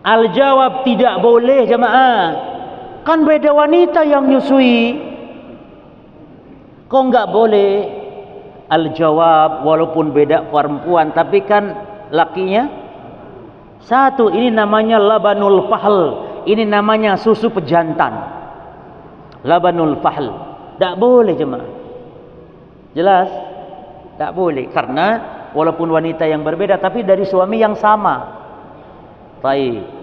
Al-jawab tidak boleh jemaah. Kan beda wanita yang nyusui. Kok enggak boleh? Al-jawab walaupun beda perempuan tapi kan lakinya satu. Ini namanya labanul fahl. Ini namanya susu pejantan. Labanul fahl. Tak boleh jemaah. Jelas? Tak boleh karena walaupun wanita yang berbeda tapi dari suami yang sama. Baik.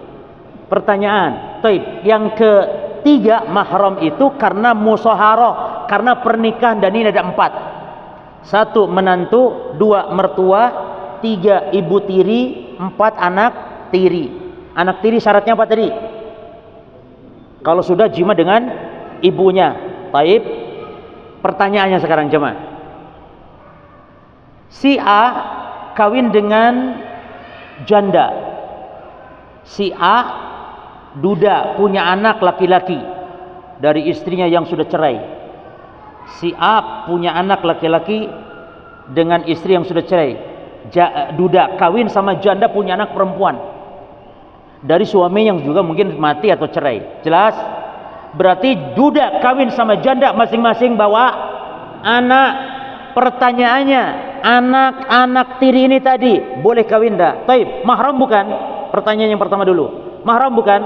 Pertanyaan. Baik. Yang ketiga mahram itu karena musaharah, karena pernikahan, dan ini ada 4. 1 menantu, 2 mertua, 3 ibu tiri, 4 anak tiri. Anak tiri syaratnya apa tadi? Kalau sudah jima dengan ibunya. Baik. Pertanyaannya sekarang jemaah. Si A kawin dengan janda. Si A duda, punya anak laki-laki dari istrinya yang sudah cerai. Si A punya anak laki-laki dengan istri yang sudah cerai. Duda kawin sama janda punya anak perempuan dari suami yang juga mungkin mati atau cerai. Jelas? Berarti duda kawin sama janda masing-masing bawa anak. Pertanyaannya, anak-anak tiri ini tadi boleh kawin enggak? Baik, mahram bukan? Pertanyaan yang pertama dulu. Mahram bukan?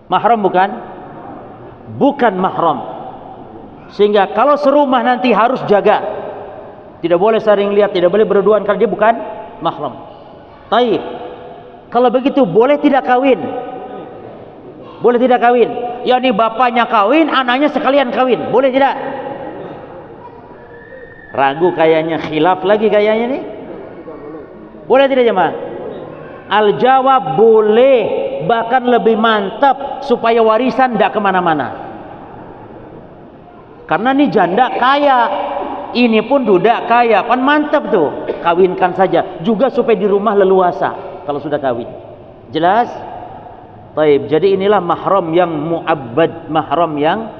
Mahram bukan? Bukan mahram. Sehingga kalau serumah nanti harus jaga. Tidak boleh saling lihat, tidak boleh berduaan karena dia bukan mahram. Baik. Kalau begitu boleh tidak kawin? Boleh tidak kawin? Ya ini bapaknya kawin, anaknya sekalian kawin. Boleh tidak? Ragu kayaknya, khilaf lagi kayaknya nih. Boleh tidak jemaah? Al-jawab boleh, bahkan lebih mantap supaya warisan tidak kemana-mana. Karena ini janda kaya, ini pun duda kaya, kan mantap tuh. Kawinkan saja, juga supaya di rumah leluasa kalau sudah kawin. Jelas? Baik, jadi inilah mahram yang mu'abbad, mahram yang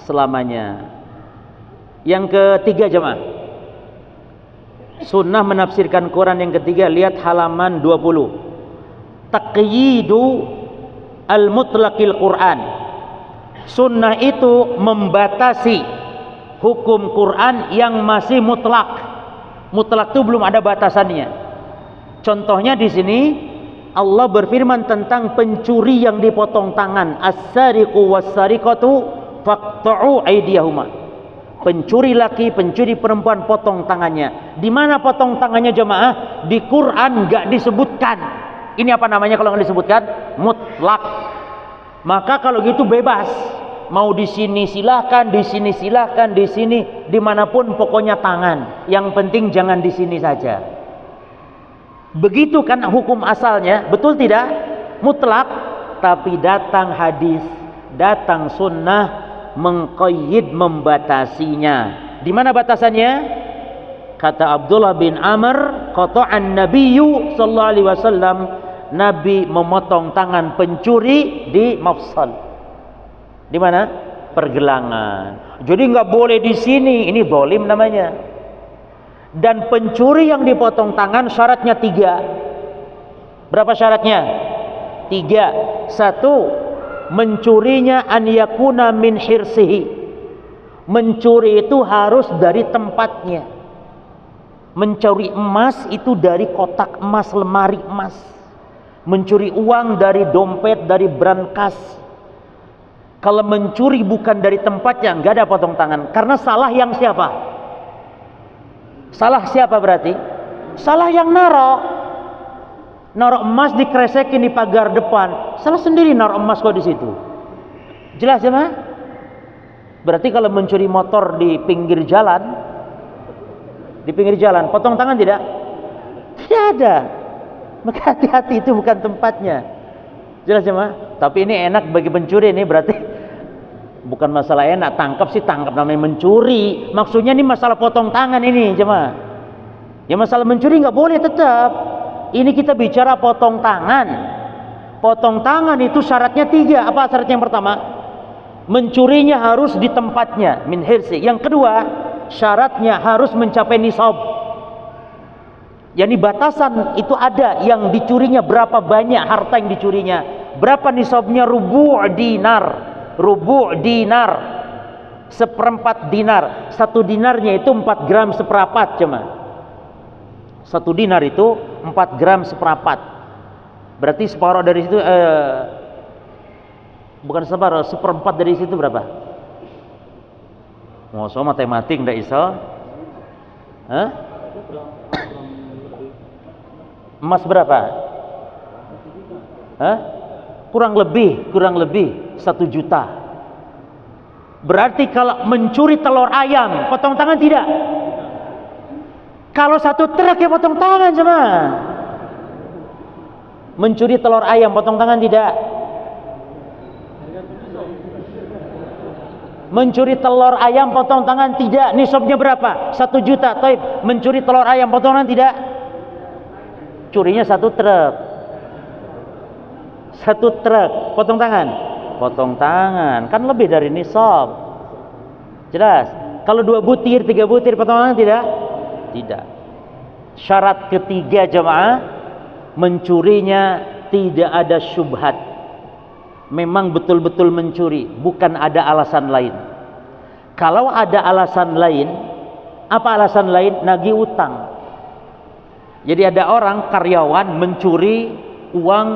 selamanya. Yang ketiga jemaah, sunnah menafsirkan Quran yang ketiga, lihat halaman 20. Taqyidu al-mutlaqil Quran. Sunnah itu membatasi hukum Quran yang masih mutlak. Mutlak itu belum ada batasannya. Contohnya di sini Allah berfirman tentang pencuri yang dipotong tangan. As-sariqu was-sariqatu faqta'u aydiyahuma. Pencuri laki, pencuri perempuan, potong tangannya. Di mana potong tangannya jemaah? Di Quran enggak disebutkan. Ini apa namanya kalau enggak disebutkan? Mutlak. Maka kalau gitu bebas. Mau di sini silahkan, di sini silahkan, di sini dimanapun pokoknya tangan. Yang penting jangan di sini saja. Begitu kan hukum asalnya, betul tidak? Mutlak. Tapi datang hadis, datang sunnah mengqayyid, membatasinya. Di mana batasannya? Kata Abdullah bin Amr, qata'an nabiyyu sallallahu alaihi wasallam, Nabi memotong tangan pencuri di mafsal. Di mana? Pergelangan. Jadi nggak boleh di sini, ini zalim namanya. Dan pencuri yang dipotong tangan syaratnya 3. Berapa syaratnya? 3. 1, mencurinya an yakuna min hirsihi. Mencuri itu harus dari tempatnya. Mencuri emas itu dari kotak emas, lemari emas. Mencuri uang dari dompet, dari brankas. Kalau mencuri bukan dari tempatnya, nggak ada potong tangan. Karena salah yang siapa? Salah siapa berarti? Salah yang naro emas dikresekin di pagar depan. Salah sendiri naruh emas kok di situ. Jelas ya, Mas? Berarti kalau mencuri motor di pinggir jalan, potong tangan tidak? Tidak ada. Maka hati-hati, itu bukan tempatnya. Jelas ya, Mas? Tapi ini enak bagi pencuri, ini berarti bukan masalah enak, tangkap sih tangkap, namanya mencuri. Maksudnya ini masalah potong tangan ini, jemaah. Ya masalah mencuri nggak boleh tetap. Ini kita bicara potong tangan. Potong tangan itu syaratnya 3. Apa syaratnya yang pertama? Mencurinya harus di tempatnya, min hirsi. Yang kedua, syaratnya harus mencapai nisab. Yani batasan itu ada, yang dicurinya berapa banyak harta yang dicurinya. Berapa nisabnya? Rubu' dinar. Rubu' dinar. 1/4 dinar. 1 dinarnya itu 4 gram seperempat, cuma. 1 dinar itu 4 gram seperempat. Berarti separuh dari situ bukan separuh, 1/4 dari situ berapa? Ngoso matematik ndak iso? Hah? Emas berapa? Hah? Kurang lebih 1 juta. Berarti kalau mencuri telur ayam, potong tangan tidak? Kalau 1 truk ya potong tangan sama. Mencuri telur ayam potong tangan tidak? Mencuri telur ayam potong tangan tidak? Nisabnya berapa? 1 juta. Taib. Mencuri telur ayam potong tangan tidak? Curinya 1 truk. 1 truk potong tangan? Potong tangan. Kan lebih dari nisab. Jelas. Kalau 2 butir, 3 butir potong tangan tidak? Tidak. Syarat ketiga jemaah, mencurinya tidak ada syubhat. Memang betul-betul mencuri, bukan ada alasan lain. Kalau ada alasan lain, apa alasan lain? Nagih utang. Jadi ada orang karyawan mencuri uang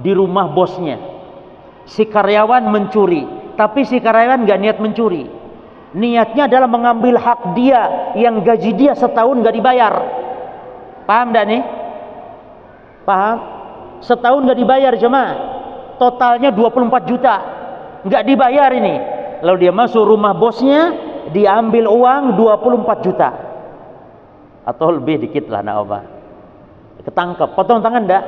di rumah bosnya. Si karyawan mencuri, tapi si karyawan nggak niat mencuri. Niatnya adalah mengambil hak dia yang gaji dia setahun nggak dibayar. Paham nggak nih? Paham? Setahun nggak dibayar jemaah. Totalnya 24 juta. Nggak dibayar ini. Lalu dia masuk rumah bosnya, diambil uang 24 juta. Atau lebih dikit lah, na'obah. Ketangkep. Potong tangan enggak?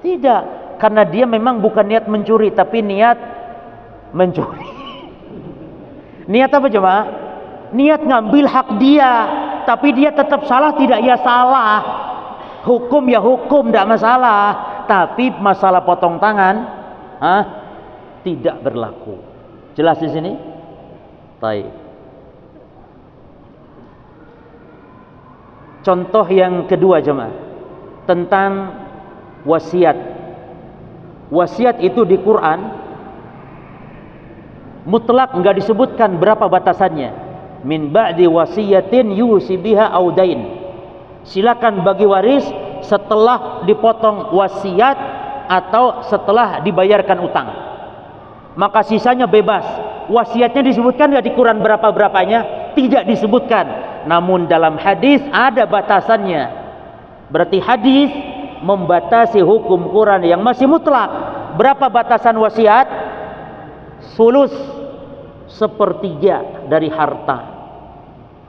Tidak. Karena dia memang bukan niat mencuri, tapi niat mencuri. Niat apa jemaah? Niat ngambil hak dia, tapi dia tetap salah tidak? Ya salah. Hukum ya hukum, tidak masalah. Tapi masalah potong tangan, tidak berlaku. Jelas di sini? Baik. Contoh yang kedua jemaah, tentang wasiat. Wasiat itu di Quran mutlak, enggak disebutkan berapa batasannya. Min ba'di wasiyatin yusi biha audain. Silakan bagi waris setelah dipotong wasiat atau setelah dibayarkan utang. Maka sisanya bebas. Wasiatnya disebutkan nggak di Quran berapa-berapanya? Tidak disebutkan. Namun dalam hadis ada batasannya. Berarti hadis membatasi hukum Quran yang masih mutlak. Berapa batasan wasiat? Sulus, sepertiga dari harta.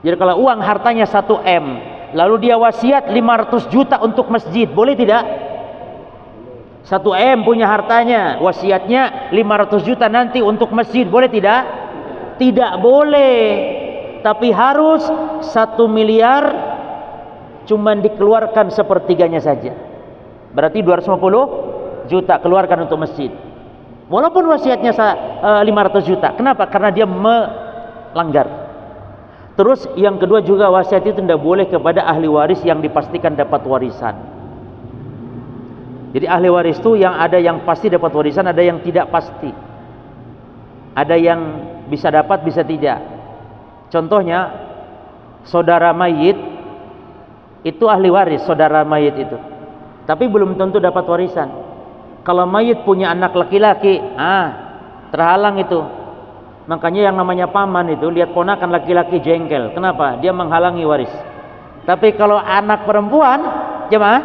Jadi kalau uang hartanya 1 M, lalu dia wasiat 500 juta untuk masjid, boleh tidak? 1 M punya hartanya, wasiatnya 500 juta nanti untuk masjid, boleh tidak? Tidak boleh. Tapi harus 1 miliar cuman dikeluarkan sepertiganya saja. Berarti 250 juta keluarkan untuk masjid. Walaupun wasiatnya 500 juta. Kenapa? Karena dia melanggar. Terus yang kedua juga wasiat itu tidak boleh kepada ahli waris yang dipastikan dapat warisan. Jadi ahli waris itu yang ada yang pasti dapat warisan, ada yang tidak pasti. Ada yang bisa dapat, bisa tidak. Contohnya saudara mayit itu ahli waris, saudara mayit itu. Tapi belum tentu dapat warisan. Kalau mayit punya anak laki-laki, terhalang itu. Makanya yang namanya paman itu lihat ponakan laki-laki jengkel. Kenapa? Dia menghalangi waris. Tapi kalau anak perempuan, jemaah,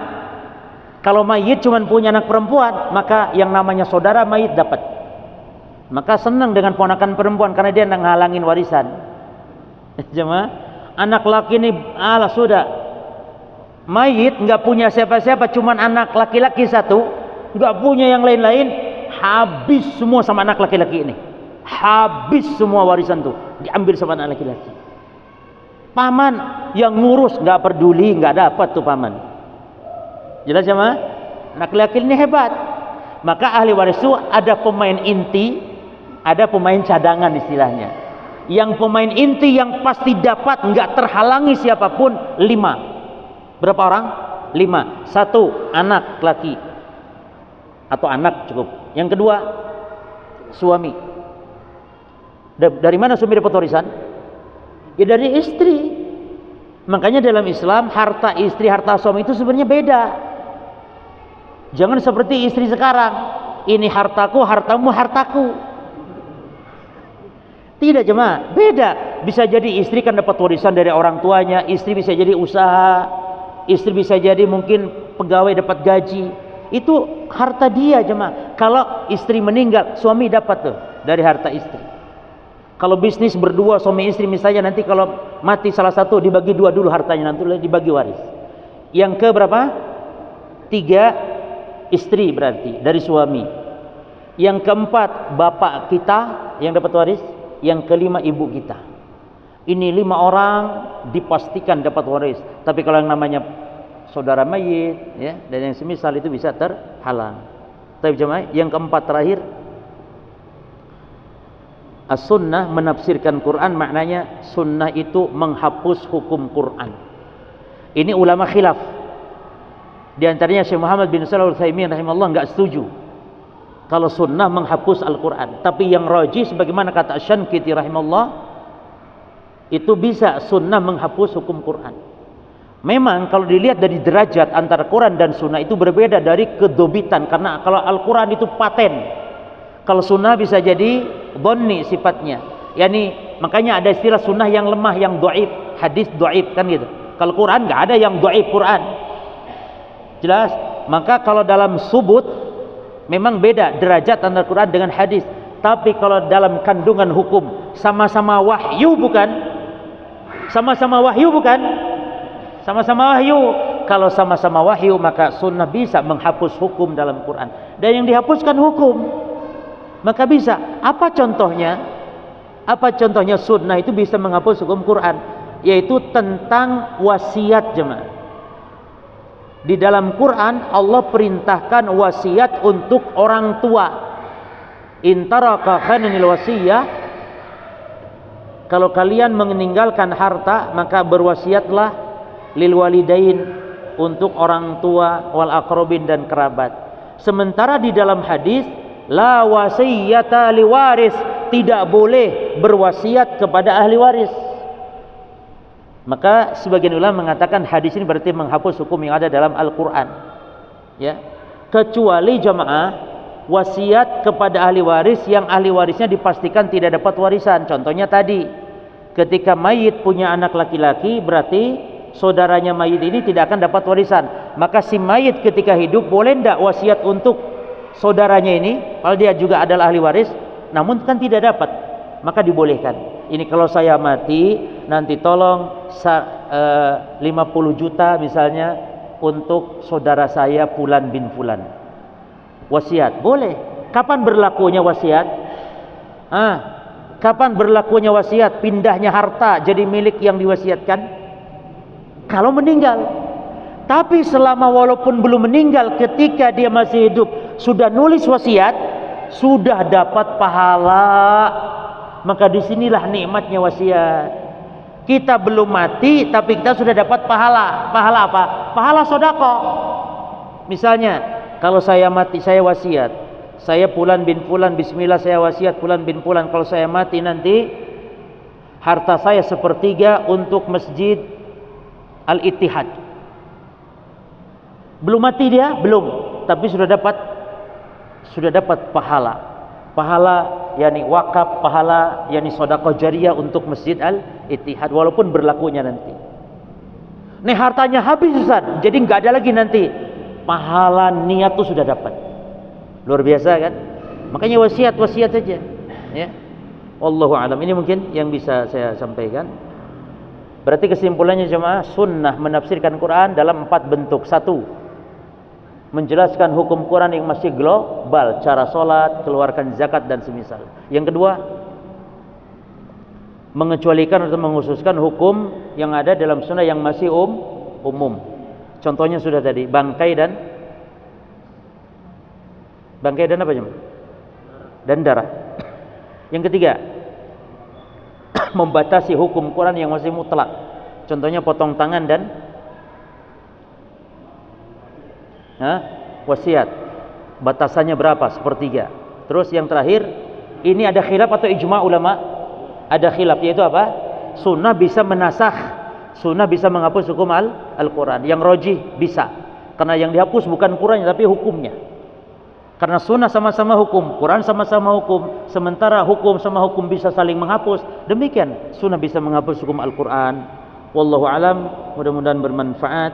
kalau mayit cuma punya anak perempuan, maka yang namanya saudara mayit dapat. Maka senang dengan ponakan perempuan karena dia menghalangin warisan. Jemaah, anak laki ini sudah mayit nggak punya siapa-siapa, cuma anak laki-laki satu, nggak punya yang lain-lain, habis semua sama anak laki-laki ini. Habis semua warisan tuh diambil sama anak laki-laki. Paman yang ngurus nggak peduli, nggak dapat tuh paman. Jelas ya mah? Anak laki-laki ini hebat. Maka ahli waris itu ada pemain inti, ada pemain cadangan istilahnya. Yang pemain inti yang pasti dapat nggak terhalangi siapapun 5. Berapa orang? 5. 1 anak laki atau anak cukup. Yang kedua suami. Dari mana suami dapat warisan? Ya dari istri. Makanya dalam Islam harta istri, harta suami itu sebenarnya beda. Jangan seperti istri sekarang. Ini hartaku, hartamu, hartaku. Tidak jemaah, beda. Bisa jadi istri kan dapat warisan dari orang tuanya, istri bisa jadi usaha, istri bisa jadi mungkin pegawai dapat gaji. Itu harta dia jemaah. Kalau istri meninggal, suami dapat tuh dari harta istri. Kalau bisnis berdua suami istri misalnya, nanti kalau mati salah satu dibagi 2 dulu hartanya, nanti dibagi waris. Yang ke berapa? 3 istri berarti dari suami. Yang keempat bapak kita yang dapat waris. Yang kelima ibu kita. Ini 5 orang dipastikan dapat waris. Tapi kalau yang namanya saudara mayit ya, dan yang semisal itu bisa terhalang. Tapi jemaah, yang keempat terakhir, as-sunnah menafsirkan Quran, maknanya sunnah itu menghapus hukum Quran. Ini ulama khilaf. Di antaranya Syekh Muhammad bin Shalih Al-Utsaimin rahimahullah enggak setuju kalau sunnah menghapus Al-Quran. Tapi yang rajih sebagaimana kata Asy-Syanqiti rahimahullah, itu bisa sunnah menghapus hukum Quran. Memang kalau dilihat dari derajat antara Quran dan sunnah itu berbeda dari kedobitan. Karena kalau Al-Quran itu paten, kalau sunnah bisa jadi dhonni sifatnya. Yani makanya ada istilah sunnah yang lemah, yang dhaif, hadis dhaif kan gitu. Kalau Quran nggak ada yang dhaif Quran. Jelas? Maka kalau dalam subut memang beda derajat antara Quran dengan hadis. Tapi kalau dalam kandungan hukum sama-sama wahyu bukan? Sama-sama wahyu bukan? Sama-sama wahyu. Kalau sama-sama wahyu maka sunnah bisa menghapus hukum dalam Quran. Dan yang dihapuskan hukum, maka bisa. Apa contohnya? Apa contohnya sunnah itu bisa menghapus hukum Quran? Yaitu tentang wasiat jemaah. Di dalam Quran Allah perintahkan wasiat untuk orang tua. In taraka khaninil wasiyah, kalau kalian meninggalkan harta maka berwasiatlah lil walidain, untuk orang tua, wal aqrabin dan kerabat. Sementara di dalam hadis la wasiyata liwaris, tidak boleh berwasiat kepada ahli waris. Maka sebagian ulama mengatakan hadis ini berarti menghapus hukum yang ada dalam Al-Quran ya. Kecuali jamaah wasiat kepada ahli waris yang ahli warisnya dipastikan tidak dapat warisan. Contohnya tadi, ketika mayit punya anak laki-laki, berarti saudaranya mayit ini tidak akan dapat warisan. Maka si mayit ketika hidup boleh tidak wasiat untuk saudaranya ini, kalau dia juga adalah ahli waris, namun kan tidak dapat, maka dibolehkan. Ini kalau saya mati, nanti tolong 50 juta misalnya untuk saudara saya Fulan bin Fulan. Wasiat, boleh. Kapan berlakunya wasiat? Kapan berlakunya wasiat? Pindahnya harta jadi milik yang diwasiatkan? Kalau meninggal. Tapi selama walaupun belum meninggal, ketika dia masih hidup sudah nulis wasiat, sudah dapat pahala. Maka disinilah nikmatnya wasiat. Kita belum mati tapi kita sudah dapat pahala. Pahala apa? Pahala sedekah. Misalnya, kalau saya mati, saya wasiat, saya Fulan bin Fulan, bismillah saya wasiat Fulan bin Fulan, kalau saya mati nanti harta saya sepertiga untuk Masjid Al-Ittihad. Belum mati dia? Belum. Tapi sudah dapat pahala. Pahala yakni wakaf, pahala yakni sedekah jariyah untuk Masjid Al-Ittihad, walaupun berlakunya nanti. Nih hartanya habis Ustaz, jadi nggak ada lagi nanti. Pahala niat itu sudah dapat. Luar biasa kan? Makanya wasiat saja. Ya. Wallahu a'lam. Ini mungkin yang bisa saya sampaikan. Berarti kesimpulannya jemaah, sunnah menafsirkan Quran dalam 4 bentuk. 1, menjelaskan hukum Quran yang masih global, cara sholat, keluarkan zakat dan semisal. Yang kedua, mengecualikan atau mengkhususkan hukum yang ada dalam sunnah yang masih umum. Contohnya sudah tadi, bangkai dan apa jemaah? Dan darah. Yang ketiga, membatasi hukum Quran yang masih mutlak. Contohnya potong tangan dan wasiat. Batasannya berapa? Sepertiga. Terus yang terakhir, ini ada khilaf atau ijma ulama? Ada khilaf, yaitu apa? Sunnah bisa menasakh, sunnah bisa menghapus hukum Al-Quran. Yang rojih bisa, karena yang dihapus bukan Qurannya tapi hukumnya. Karena sunnah sama-sama hukum, Quran sama-sama hukum. Sementara hukum sama hukum bisa saling menghapus, demikian sunnah bisa menghapus hukum Al-Quran. Wallahu alam. Mudah-mudahan bermanfaat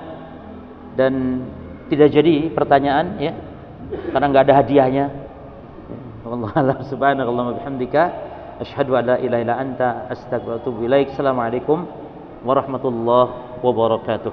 dan tidak jadi pertanyaan ya, karena nggak ada hadiahnya. Wallahu a'lam. Subhanakallahumma bihamdika asyhadu an la ilaha illa anta astaghfiruka wa atubu ilaik. Assalamualaikum warahmatullahi wabarakatuh.